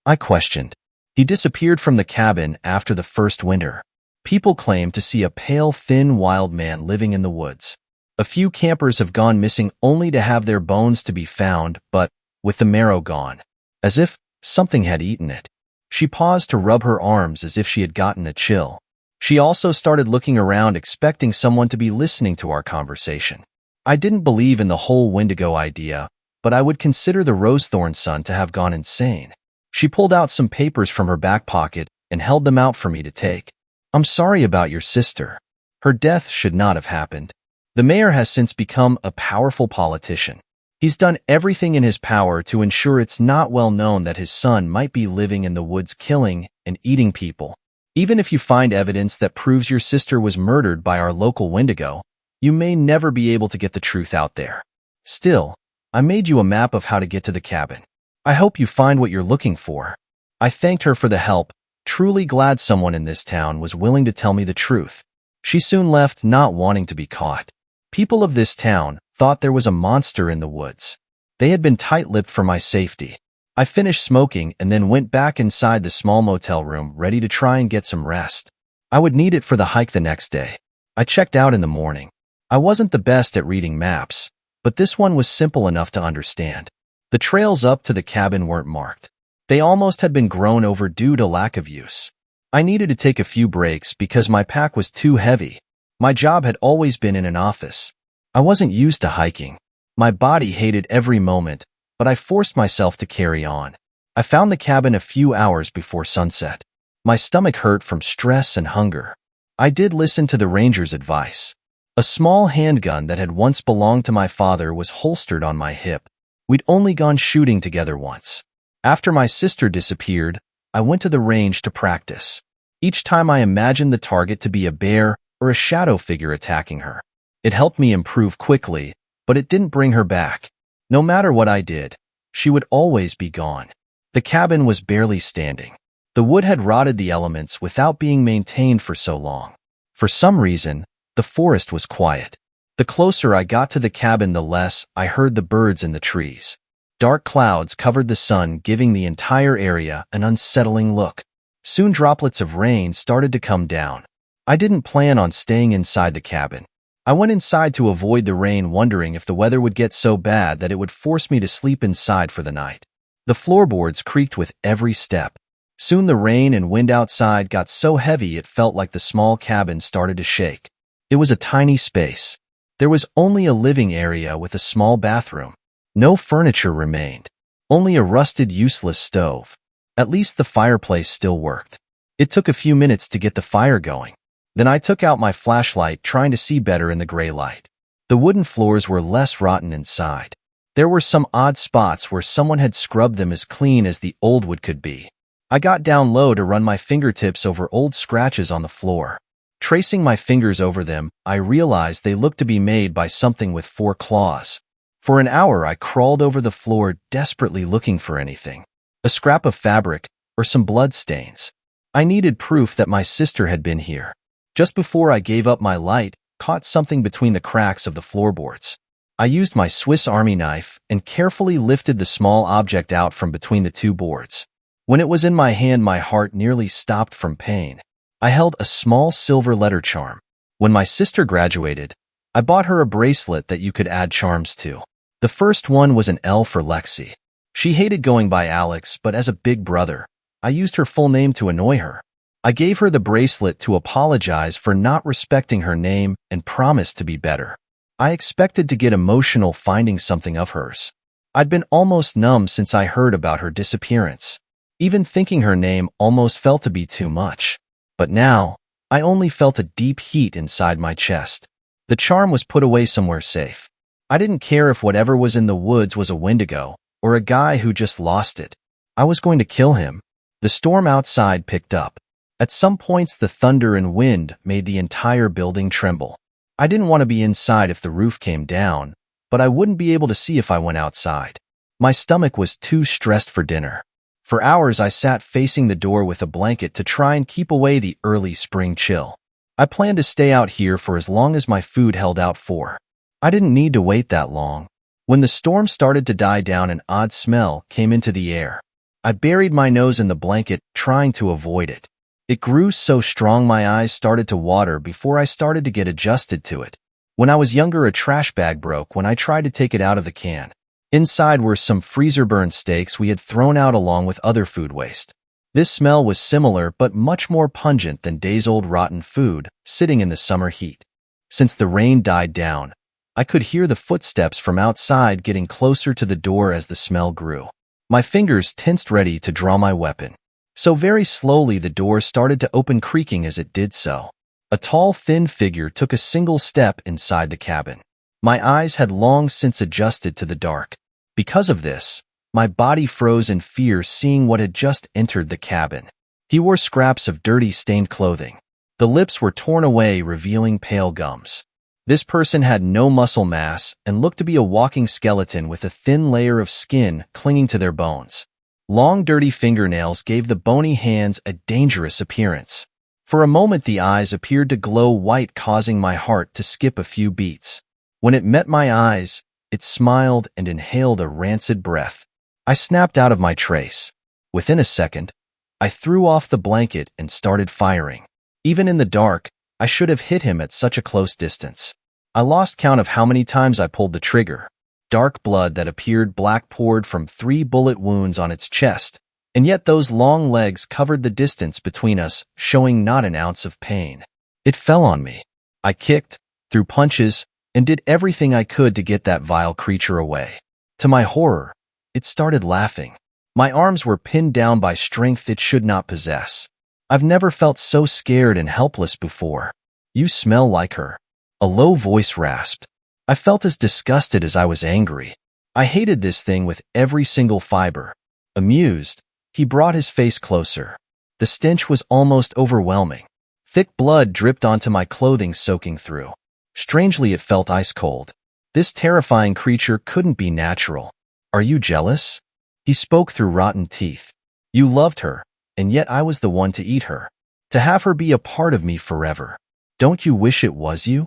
I questioned. He disappeared from the cabin after the first winter. People claim to see a pale, thin, wild man living in the woods. A few campers have gone missing only to have their bones to be found, but with the marrow gone, as if something had eaten it. She paused to rub her arms as if she had gotten a chill. She also started looking around, expecting someone to be listening to our conversation. I didn't believe in the whole Wendigo idea, but I would consider the Rosethorn son to have gone insane. She pulled out some papers from her back pocket and held them out for me to take. I'm sorry about your sister. Her death should not have happened. The mayor has since become a powerful politician. He's done everything in his power to ensure it's not well known that his son might be living in the woods killing and eating people. Even if you find evidence that proves your sister was murdered by our local Wendigo, you may never be able to get the truth out there. Still, I made you a map of how to get to the cabin. I hope you find what you're looking for. I thanked her for the help, truly glad someone in this town was willing to tell me the truth. She soon left, not wanting to be caught. People of this town thought there was a monster in the woods. They had been tight-lipped for my safety. I finished smoking and then went back inside the small motel room, ready to try and get some rest. I would need it for the hike the next day. I checked out in the morning. I wasn't the best at reading maps, but this one was simple enough to understand. The trails up to the cabin weren't marked. They almost had been grown over due to lack of use. I needed to take a few breaks because my pack was too heavy. My job had always been in an office. I wasn't used to hiking. My body hated every moment, but I forced myself to carry on. I found the cabin a few hours before sunset. My stomach hurt from stress and hunger. I did listen to the ranger's advice. A small handgun that had once belonged to my father was holstered on my hip. We'd only gone shooting together once. After my sister disappeared, I went to the range to practice. Each time I imagined the target to be a bear or a shadow figure attacking her. It helped me improve quickly, but it didn't bring her back. No matter what I did, she would always be gone. The cabin was barely standing. The wood had rotted the elements without being maintained for so long. For some reason, the forest was quiet. The closer I got to the cabin, the less I heard the birds in the trees. Dark clouds covered the sun, giving the entire area an unsettling look. Soon droplets of rain started to come down. I didn't plan on staying inside the cabin. I went inside to avoid the rain, wondering if the weather would get so bad that it would force me to sleep inside for the night. The floorboards creaked with every step. Soon the rain and wind outside got so heavy it felt like the small cabin started to shake. It was a tiny space. There was only a living area with a small bathroom. No furniture remained. Only a rusted, useless stove. At least the fireplace still worked. It took a few minutes to get the fire going. Then I took out my flashlight, trying to see better in the gray light. The wooden floors were less rotten inside. There were some odd spots where someone had scrubbed them as clean as the old wood could be. I got down low to run my fingertips over old scratches on the floor. Tracing my fingers over them, I realized they looked to be made by something with 4 claws. For an hour I crawled over the floor, desperately looking for anything. A scrap of fabric, or some blood stains. I needed proof that my sister had been here. Just before I gave up, my light caught something between the cracks of the floorboards. I used my Swiss Army knife and carefully lifted the small object out from between the 2 boards. When it was in my hand, my heart nearly stopped from pain. I held a small silver letter charm. When my sister graduated, I bought her a bracelet that you could add charms to. The first one was an L for Lexi. She hated going by Alex, but as a big brother, I used her full name to annoy her. I gave her the bracelet to apologize for not respecting her name and promised to be better. I expected to get emotional finding something of hers. I'd been almost numb since I heard about her disappearance. Even thinking her name almost felt to be too much. But now, I only felt a deep heat inside my chest. The charm was put away somewhere safe. I didn't care if whatever was in the woods was a Wendigo or a guy who just lost it. I was going to kill him. The storm outside picked up. At some points, the thunder and wind made the entire building tremble. I didn't want to be inside if the roof came down, but I wouldn't be able to see if I went outside. My stomach was too stressed for dinner. For hours, I sat facing the door with a blanket to try and keep away the early spring chill. I planned to stay out here for as long as my food held out for. I didn't need to wait that long. When the storm started to die down, an odd smell came into the air. I buried my nose in the blanket, trying to avoid it. It grew so strong my eyes started to water before I started to get adjusted to it. When I was younger, a trash bag broke when I tried to take it out of the can. Inside were some freezer-burned steaks we had thrown out along with other food waste. This smell was similar but much more pungent than days-old rotten food sitting in the summer heat. Since the rain died down, I could hear the footsteps from outside getting closer to the door as the smell grew. My fingers tensed, ready to draw my weapon. So very slowly the door started to open, creaking as it did so. A tall, thin figure took a single step inside the cabin. My eyes had long since adjusted to the dark. Because of this, my body froze in fear seeing what had just entered the cabin. He wore scraps of dirty, stained clothing. The lips were torn away, revealing pale gums. This person had no muscle mass and looked to be a walking skeleton with a thin layer of skin clinging to their bones. Long, dirty fingernails gave the bony hands a dangerous appearance. For a moment, the eyes appeared to glow white, causing my heart to skip a few beats. When it met my eyes, it smiled and inhaled a rancid breath. I snapped out of my trace. Within a second, I threw off the blanket and started firing. Even in the dark, I should have hit him at such a close distance. I lost count of how many times I pulled the trigger. Dark blood that appeared black poured from 3 bullet wounds on its chest, and yet those long legs covered the distance between us, showing not an ounce of pain. It fell on me. I kicked, threw punches, and did everything I could to get that vile creature away. To my horror, it started laughing. My arms were pinned down by strength it should not possess. I've never felt so scared and helpless before. "You smell like her," a low voice rasped. I felt as disgusted as I was angry. I hated this thing with every single fiber. Amused, He brought his face closer. The stench was almost overwhelming. Thick blood dripped onto my clothing, soaking through. Strangely, it felt ice cold. This terrifying creature couldn't be natural. Are you jealous? He spoke through rotten teeth. You loved her, and yet I was the one to eat her. To have her be a part of me forever. Don't you wish it was you?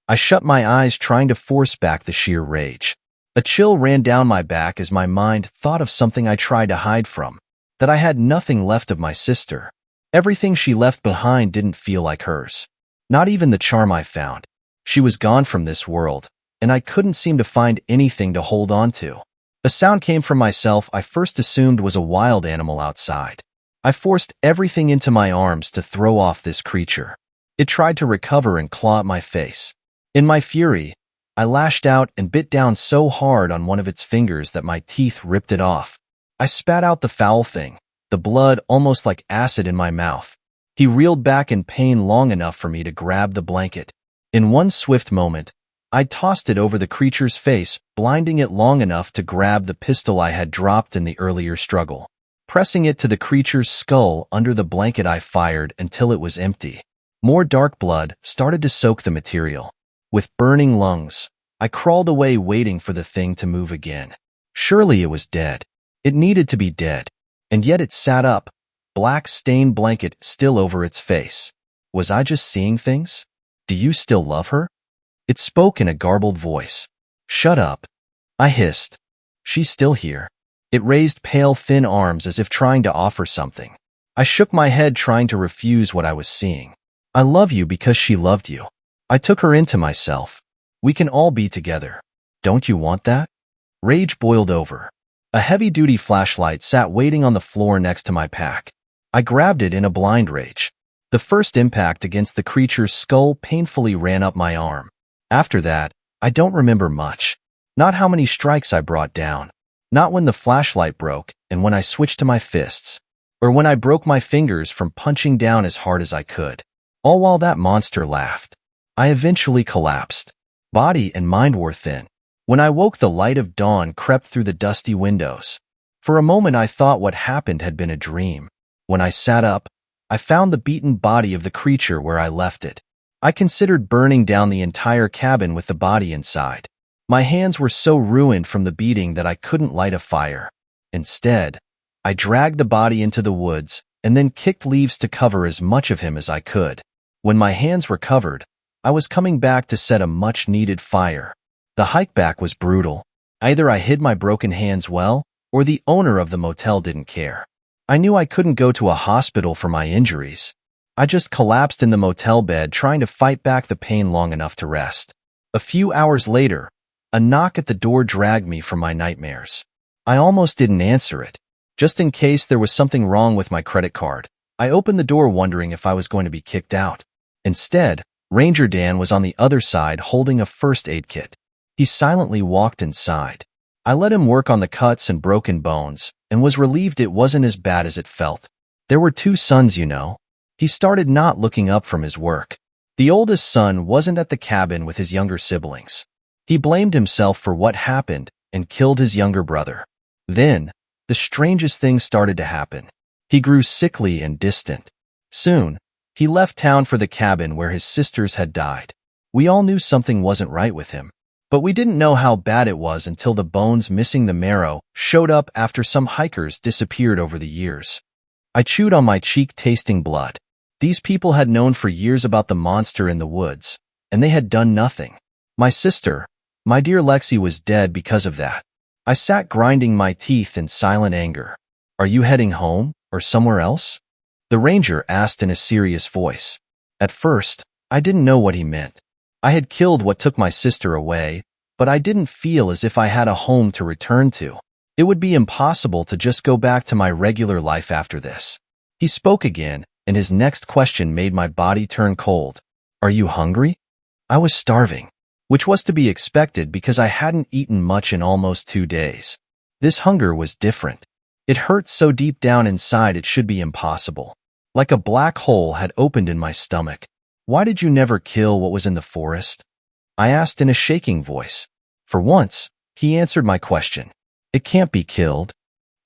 I shut my eyes, trying to force back the sheer rage. A chill ran down my back as my mind thought of something I tried to hide from. That I had nothing left of my sister. Everything she left behind didn't feel like hers. Not even the charm I found. She was gone from this world, and I couldn't seem to find anything to hold on to. A sound came from myself I first assumed was a wild animal outside. I forced everything into my arms to throw off this creature. It tried to recover and claw at my face. In my fury, I lashed out and bit down so hard on one of its fingers that my teeth ripped it off. I spat out the foul thing, the blood almost like acid in my mouth. He reeled back in pain long enough for me to grab the blanket. In one swift moment, I tossed it over the creature's face, blinding it long enough to grab the pistol I had dropped in the earlier struggle. Pressing it to the creature's skull under the blanket, I fired until it was empty. More dark blood started to soak the material. With burning lungs, I crawled away, waiting for the thing to move again. Surely it was dead. It needed to be dead. And yet it sat up, black stained blanket still over its face. Was I just seeing things? Do you still love her? It spoke in a garbled voice. Shut up. I hissed. She's still here. It raised pale, thin arms as if trying to offer something. I shook my head, trying to refuse what I was seeing. I love you because she loved you. I took her into myself. We can all be together. Don't you want that? Rage boiled over. A heavy-duty flashlight sat waiting on the floor next to my pack. I grabbed it in a blind rage. The first impact against the creature's skull painfully ran up my arm. After that, I don't remember much. Not how many strikes I brought down. Not when the flashlight broke and when I switched to my fists. Or when I broke my fingers from punching down as hard as I could. All while that monster laughed. I eventually collapsed. Body and mind wore thin. When I woke, the light of dawn crept through the dusty windows. For a moment I thought what happened had been a dream. When I sat up, I found the beaten body of the creature where I left it. I considered burning down the entire cabin with the body inside. My hands were so ruined from the beating that I couldn't light a fire. Instead, I dragged the body into the woods and then kicked leaves to cover as much of him as I could. When my hands were covered, I was coming back to set a much-needed fire. The hike back was brutal. Either I hid my broken hands well, or the owner of the motel didn't care. I knew I couldn't go to a hospital for my injuries. I just collapsed in the motel bed, trying to fight back the pain long enough to rest. A few hours later, a knock at the door dragged me from my nightmares. I almost didn't answer it. Just in case there was something wrong with my credit card, I opened the door wondering if I was going to be kicked out. Instead, Ranger Dan was on the other side holding a first aid kit. He silently walked inside. I let him work on the cuts and broken bones, and was relieved it wasn't as bad as it felt. There were 2 sons, you know. He started not looking up from his work. The oldest son wasn't at the cabin with his younger siblings. He blamed himself for what happened and killed his younger brother. Then, the strangest thing started to happen. He grew sickly and distant. Soon, he left town for the cabin where his sisters had died. We all knew something wasn't right with him. But we didn't know how bad it was until the bones missing the marrow showed up after some hikers disappeared over the years. I chewed on my cheek, tasting blood. These people had known for years about the monster in the woods, and they had done nothing. My sister, my dear Lexi, was dead because of that. I sat grinding my teeth in silent anger. Are you heading home, or somewhere else? The ranger asked in a serious voice. At first, I didn't know what he meant. I had killed what took my sister away, but I didn't feel as if I had a home to return to. It would be impossible to just go back to my regular life after this. He spoke again, and his next question made my body turn cold. Are you hungry? I was starving, which was to be expected because I hadn't eaten much in almost 2 days. This hunger was different. It hurt so deep down inside it should be impossible. Like a black hole had opened in my stomach. Why did you never kill what was in the forest? I asked in a shaking voice. For once, he answered my question. It can't be killed.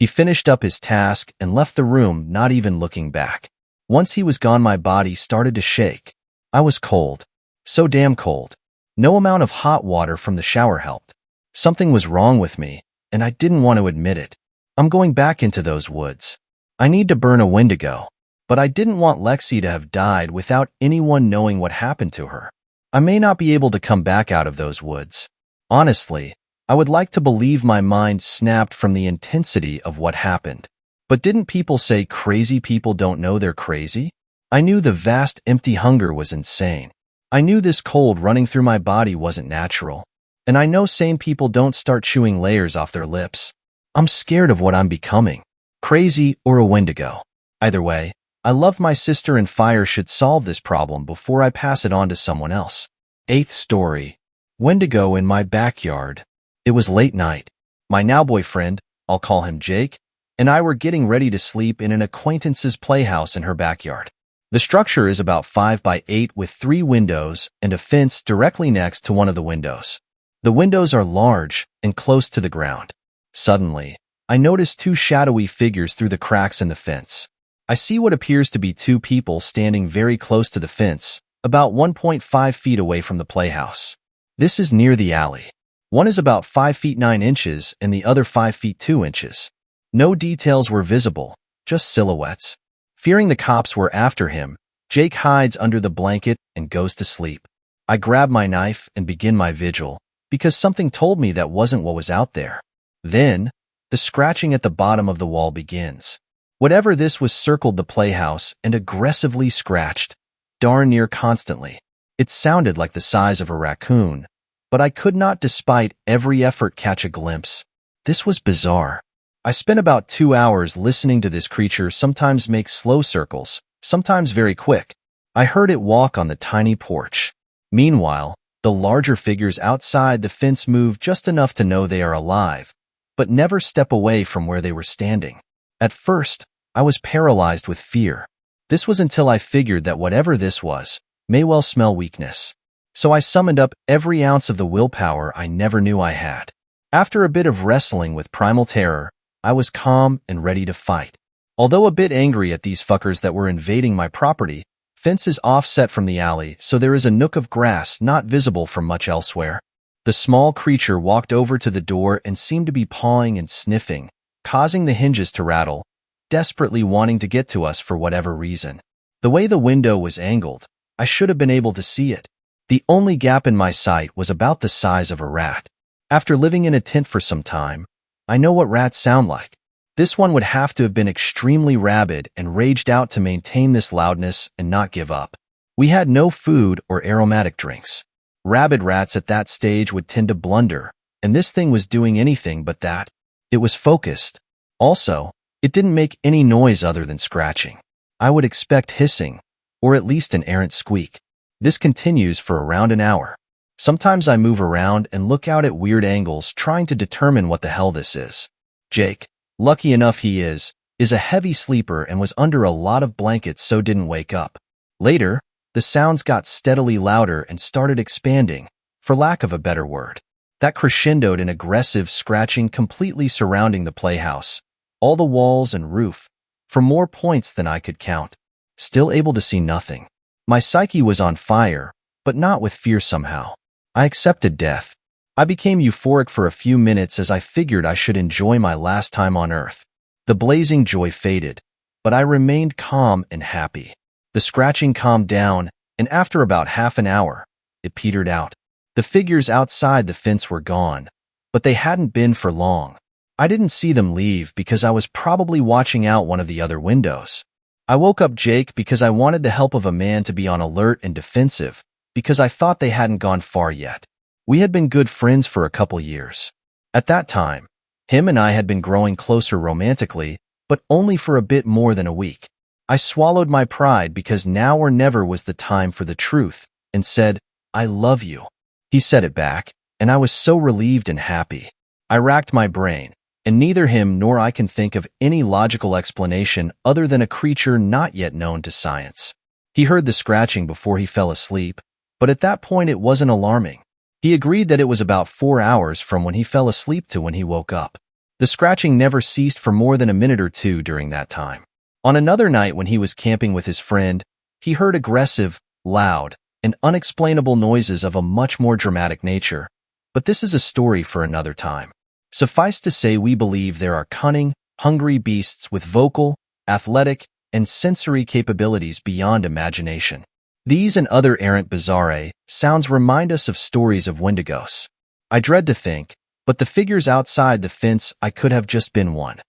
He finished up his task and left the room, not even looking back. Once he was gone, my body started to shake. I was cold. So damn cold. No amount of hot water from the shower helped. Something was wrong with me, and I didn't want to admit it. I'm going back into those woods. I need to burn a Wendigo. But I didn't want Lexi to have died without anyone knowing what happened to her. I may not be able to come back out of those woods. Honestly, I would like to believe my mind snapped from the intensity of what happened. But didn't people say crazy people don't know they're crazy? I knew the vast empty hunger was insane. I knew this cold running through my body wasn't natural. And I know sane people don't start chewing layers off their lips. I'm scared of what I'm becoming. Crazy or a Wendigo. Either way, I love my sister and fire should solve this problem before I pass it on to someone else. 8th story. Wendigo in my backyard. It was late night. My now boyfriend, I'll call him Jake, and I were getting ready to sleep in an acquaintance's playhouse in her backyard. The structure is about 5 by 8 with 3 windows and a fence directly next to one of the windows. The windows are large and close to the ground. Suddenly, I notice 2 shadowy figures through the cracks in the fence. I see what appears to be 2 people standing very close to the fence, about 1.5 feet away from the playhouse. This is near the alley. One is about 5 feet 9 inches and the other 5 feet 2 inches. No details were visible, just silhouettes. Fearing the cops were after him, Jake hides under the blanket and goes to sleep. I grab my knife and begin my vigil, because something told me that wasn't what was out there. Then, the scratching at the bottom of the wall begins. Whatever this was circled the playhouse and aggressively scratched, darn near constantly. It sounded like the size of a raccoon, but I could not, despite every effort, catch a glimpse. This was bizarre. I spent about 2 hours listening to this creature sometimes make slow circles, sometimes very quick. I heard it walk on the tiny porch. Meanwhile, the larger figures outside the fence move just enough to know they are alive, but never step away from where they were standing. At first, I was paralyzed with fear. This was until I figured that whatever this was may well smell weakness. So I summoned up every ounce of the willpower I never knew I had. After a bit of wrestling with primal terror, I was calm and ready to fight. Although a bit angry at these fuckers that were invading my property, fence is offset from the alley, so there is a nook of grass not visible from much elsewhere. The small creature walked over to the door and seemed to be pawing and sniffing, causing the hinges to rattle, desperately wanting to get to us for whatever reason. The way the window was angled, I should have been able to see it. The only gap in my sight was about the size of a rat. After living in a tent for some time, I know what rats sound like. This one would have to have been extremely rabid and raged out to maintain this loudness and not give up. We had no food or aromatic drinks. Rabid rats at that stage would tend to blunder, and this thing was doing anything but that. It was focused. Also, it didn't make any noise other than scratching. I would expect hissing, or at least an errant squeak. This continues for around an hour. Sometimes I move around and look out at weird angles trying to determine what the hell this is. Jake, lucky enough he is a heavy sleeper and was under a lot of blankets, so didn't wake up. Later, the sounds got steadily louder and started expanding, for lack of a better word. That crescendoed in aggressive scratching completely surrounding the playhouse, all the walls and roof, for more points than I could count. Still able to see nothing. My psyche was on fire, but not with fear somehow. I accepted death. I became euphoric for a few minutes as I figured I should enjoy my last time on Earth. The blazing joy faded, but I remained calm and happy. The scratching calmed down, and after about half an hour, it petered out. The figures outside the fence were gone, but they hadn't been for long. I didn't see them leave because I was probably watching out one of the other windows. I woke up Jake because I wanted the help of a man to be on alert and defensive, because I thought they hadn't gone far yet. We had been good friends for a couple years. At that time, him and I had been growing closer romantically, but only for a bit more than a week. I swallowed my pride because now or never was the time for the truth, and said, "I love you." He said it back, and I was so relieved and happy. I racked my brain, and neither him nor I can think of any logical explanation other than a creature not yet known to science. He heard the scratching before he fell asleep, but at that point it wasn't alarming. He agreed that it was about 4 hours from when he fell asleep to when he woke up. The scratching never ceased for more than a minute or two during that time. On another night when he was camping with his friend, he heard aggressive, loud, and unexplainable noises of a much more dramatic nature. But this is a story for another time. Suffice to say, we believe there are cunning, hungry beasts with vocal, athletic, and sensory capabilities beyond imagination. These and other errant bizarre sounds remind us of stories of Wendigos. I dread to think, but the figures outside the fence I could have just been one.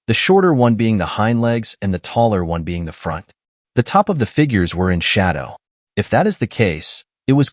The shorter one being the hind legs and the taller one being the front. The top of the figures were in shadow. If that is the case,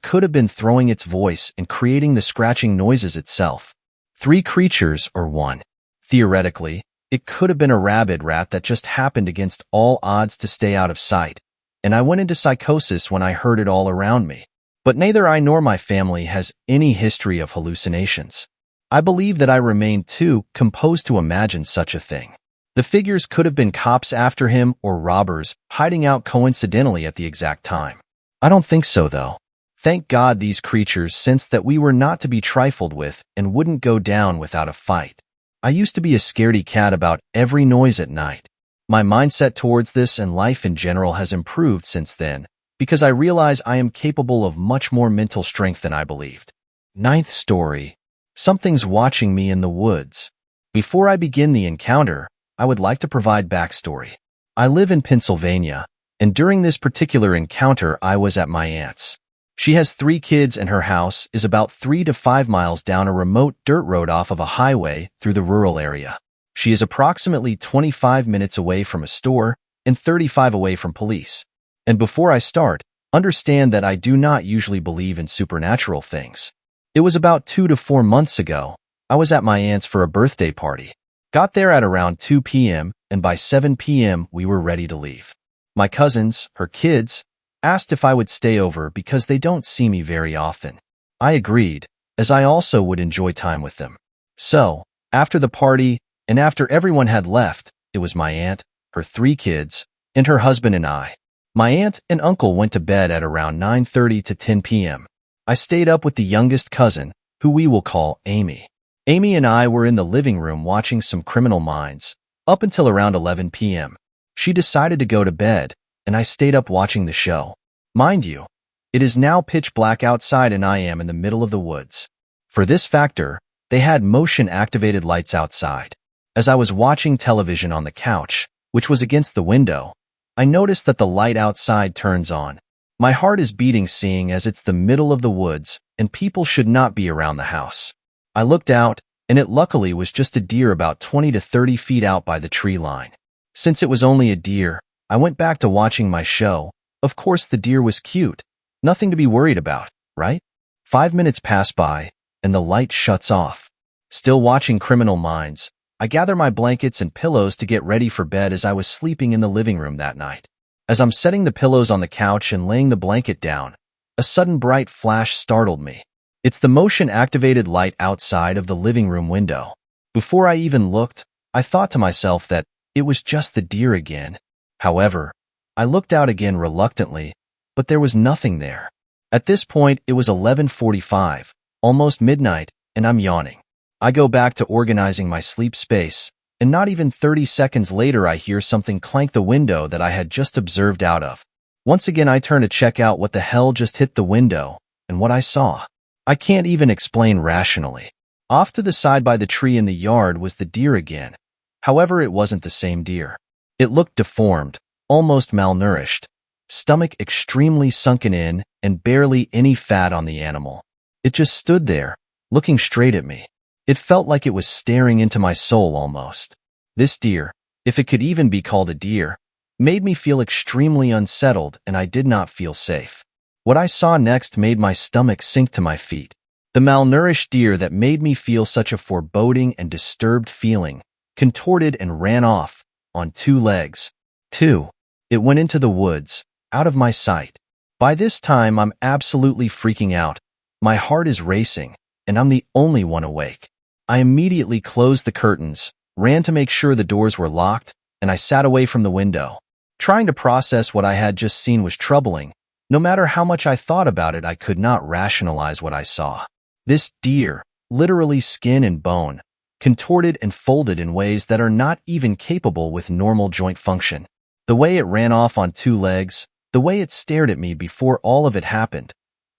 could have been throwing its voice and creating the scratching noises itself. 3 creatures or one. Theoretically, it could have been a rabid rat that just happened against all odds to stay out of sight, and I went into psychosis when I heard it all around me. But neither I nor my family has any history of hallucinations. I believe that I remain too composed to imagine such a thing. The figures could have been cops after him or robbers hiding out coincidentally at the exact time. I don't think so, though. Thank God these creatures sensed that we were not to be trifled with and wouldn't go down without a fight. I used to be a scaredy cat about every noise at night. My mindset towards this and life in general has improved since then, because I realize I am capable of much more mental strength than I believed. 9th story. Something's watching me in the woods. Before I begin the encounter, I would like to provide backstory. I live in Pennsylvania, and during this particular encounter I was at my aunt's. She has 3 kids and her house is about 3 to 5 miles down a remote dirt road off of a highway through the rural area. She is approximately 25 minutes away from a store and 35 away from police. And before I start, understand that I do not usually believe in supernatural things. It was about 2 to 4 months ago. I was at my aunt's for a birthday party. Got there at around 2 p.m., and by 7 p.m. we were ready to leave. My cousins, her kids, asked if I would stay over because they don't see me very often. I agreed, as I also would enjoy time with them. So, after the party, and after everyone had left, it was my aunt, her 3 kids, and her husband and I. My aunt and uncle went to bed at around 9:30 to 10 p.m. I stayed up with the youngest cousin, who we will call Amy. Amy and I were in the living room watching some Criminal Minds, up until around 11 p.m. She decided to go to bed, and I stayed up watching the show. Mind you, it is now pitch black outside and I am in the middle of the woods. For this factor, they had motion-activated lights outside. As I was watching television on the couch, which was against the window, I noticed that the light outside turns on. My heart is beating seeing as it's the middle of the woods and people should not be around the house. I looked out, and it luckily was just a deer about 20 to 30 feet out by the tree line. Since it was only a deer, I went back to watching my show. Of course, the deer was cute. Nothing to be worried about, right? 5 minutes pass by, and the light shuts off. Still watching Criminal Minds, I gather my blankets and pillows to get ready for bed as I was sleeping in the living room that night. As I'm setting the pillows on the couch and laying the blanket down, a sudden bright flash startled me. It's the motion-activated light outside of the living room window. Before I even looked, I thought to myself that it was just the deer again. However, I looked out again reluctantly, but there was nothing there. At this point, it was 11:45, almost midnight, and I'm yawning. I go back to organizing my sleep space, and not even 30 seconds later I hear something clank the window that I had just observed out of. Once again I turn to check out what the hell just hit the window, and what I saw, I can't even explain rationally. Off to the side by the tree in the yard was the deer again. However, it wasn't the same deer. It looked deformed, almost malnourished, stomach extremely sunken in, and barely any fat on the animal. It just stood there, looking straight at me. It felt like it was staring into my soul almost. This deer, if it could even be called a deer, made me feel extremely unsettled, and I did not feel safe. What I saw next made my stomach sink to my feet. The malnourished deer that made me feel such a foreboding and disturbed feeling contorted and ran off, on 2 legs. 2. It went into the woods, out of my sight. By this time, I'm absolutely freaking out. My heart is racing, and I'm the only one awake. I immediately closed the curtains, ran to make sure the doors were locked, and I sat away from the window. Trying to process what I had just seen was troubling. No matter how much I thought about it, I could not rationalize what I saw. This deer, literally skin and bone, contorted and folded in ways that are not even capable with normal joint function. The way it ran off on two legs, the way it stared at me before all of it happened.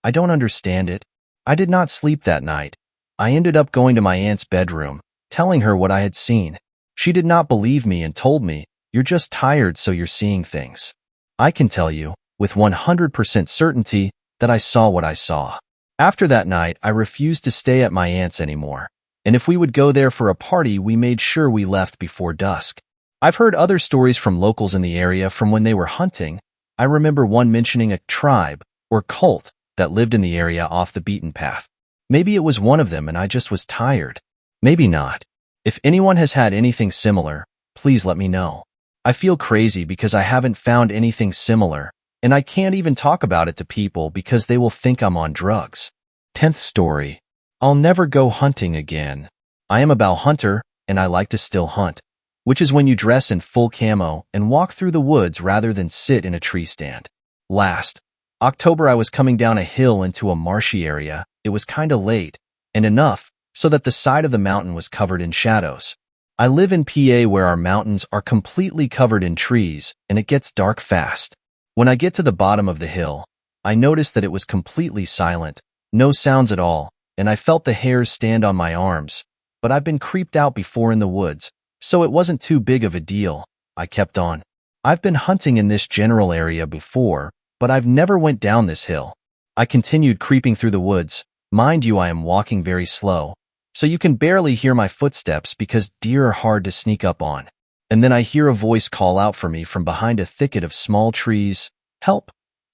I don't understand it. I did not sleep that night. I ended up going to my aunt's bedroom, telling her what I had seen. She did not believe me and told me, "You're just tired, so you're seeing things." I can tell you, with 100% certainty, that I saw what I saw. After that night, I refused to stay at my aunt's anymore. And if we would go there for a party, we made sure we left before dusk. I've heard other stories from locals in the area from when they were hunting. I remember one mentioning a tribe or cult that lived in the area off the beaten path. Maybe it was one of them and I just was tired. Maybe not. If anyone has had anything similar, please let me know. I feel crazy because I haven't found anything similar, and I can't even talk about it to people because they will think I'm on drugs. 10th story. I'll never go hunting again. I am a bow hunter, and I like to still hunt, which is when you dress in full camo and walk through the woods rather than sit in a tree stand. Last October, I was coming down a hill into a marshy area. It was kinda late, and enough so that the side of the mountain was covered in shadows. I live in PA where our mountains are completely covered in trees, and it gets dark fast. When I get to the bottom of the hill, I noticed that it was completely silent, no sounds at all, and I felt the hairs stand on my arms. But I've been creeped out before in the woods, so it wasn't too big of a deal. I kept on. I've been hunting in this general area before, but I've never went down this hill. I continued creeping through the woods. Mind you, I am walking very slow, so you can barely hear my footsteps because deer are hard to sneak up on. And then I hear a voice call out for me from behind a thicket of small trees. "Help!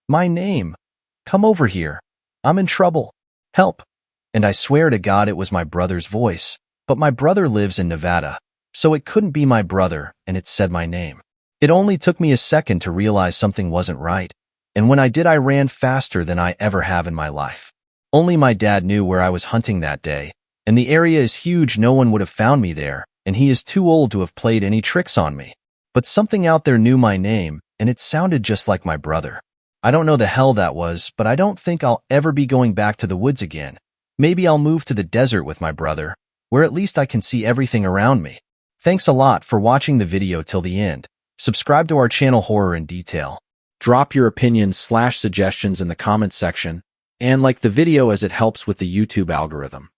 My name! Come over here! I'm in trouble! Help!" And I swear to God it was my brother's voice, but my brother lives in Nevada, so it couldn't be my brother, and it said my name. It only took me a second to realize something wasn't right, and when I did, I ran faster than I ever have in my life. Only my dad knew where I was hunting that day, and the area is huge. No one would have found me there, and he is too old to have played any tricks on me. But something out there knew my name, and it sounded just like my brother. I don't know the hell that was, but I don't think I'll ever be going back to the woods again. Maybe I'll move to the desert with my brother, where at least I can see everything around me. Thanks a lot for watching the video till the end. Subscribe to our channel Horror in Detail. Drop your opinions/suggestions in the comments section, and like the video as it helps with the YouTube algorithm.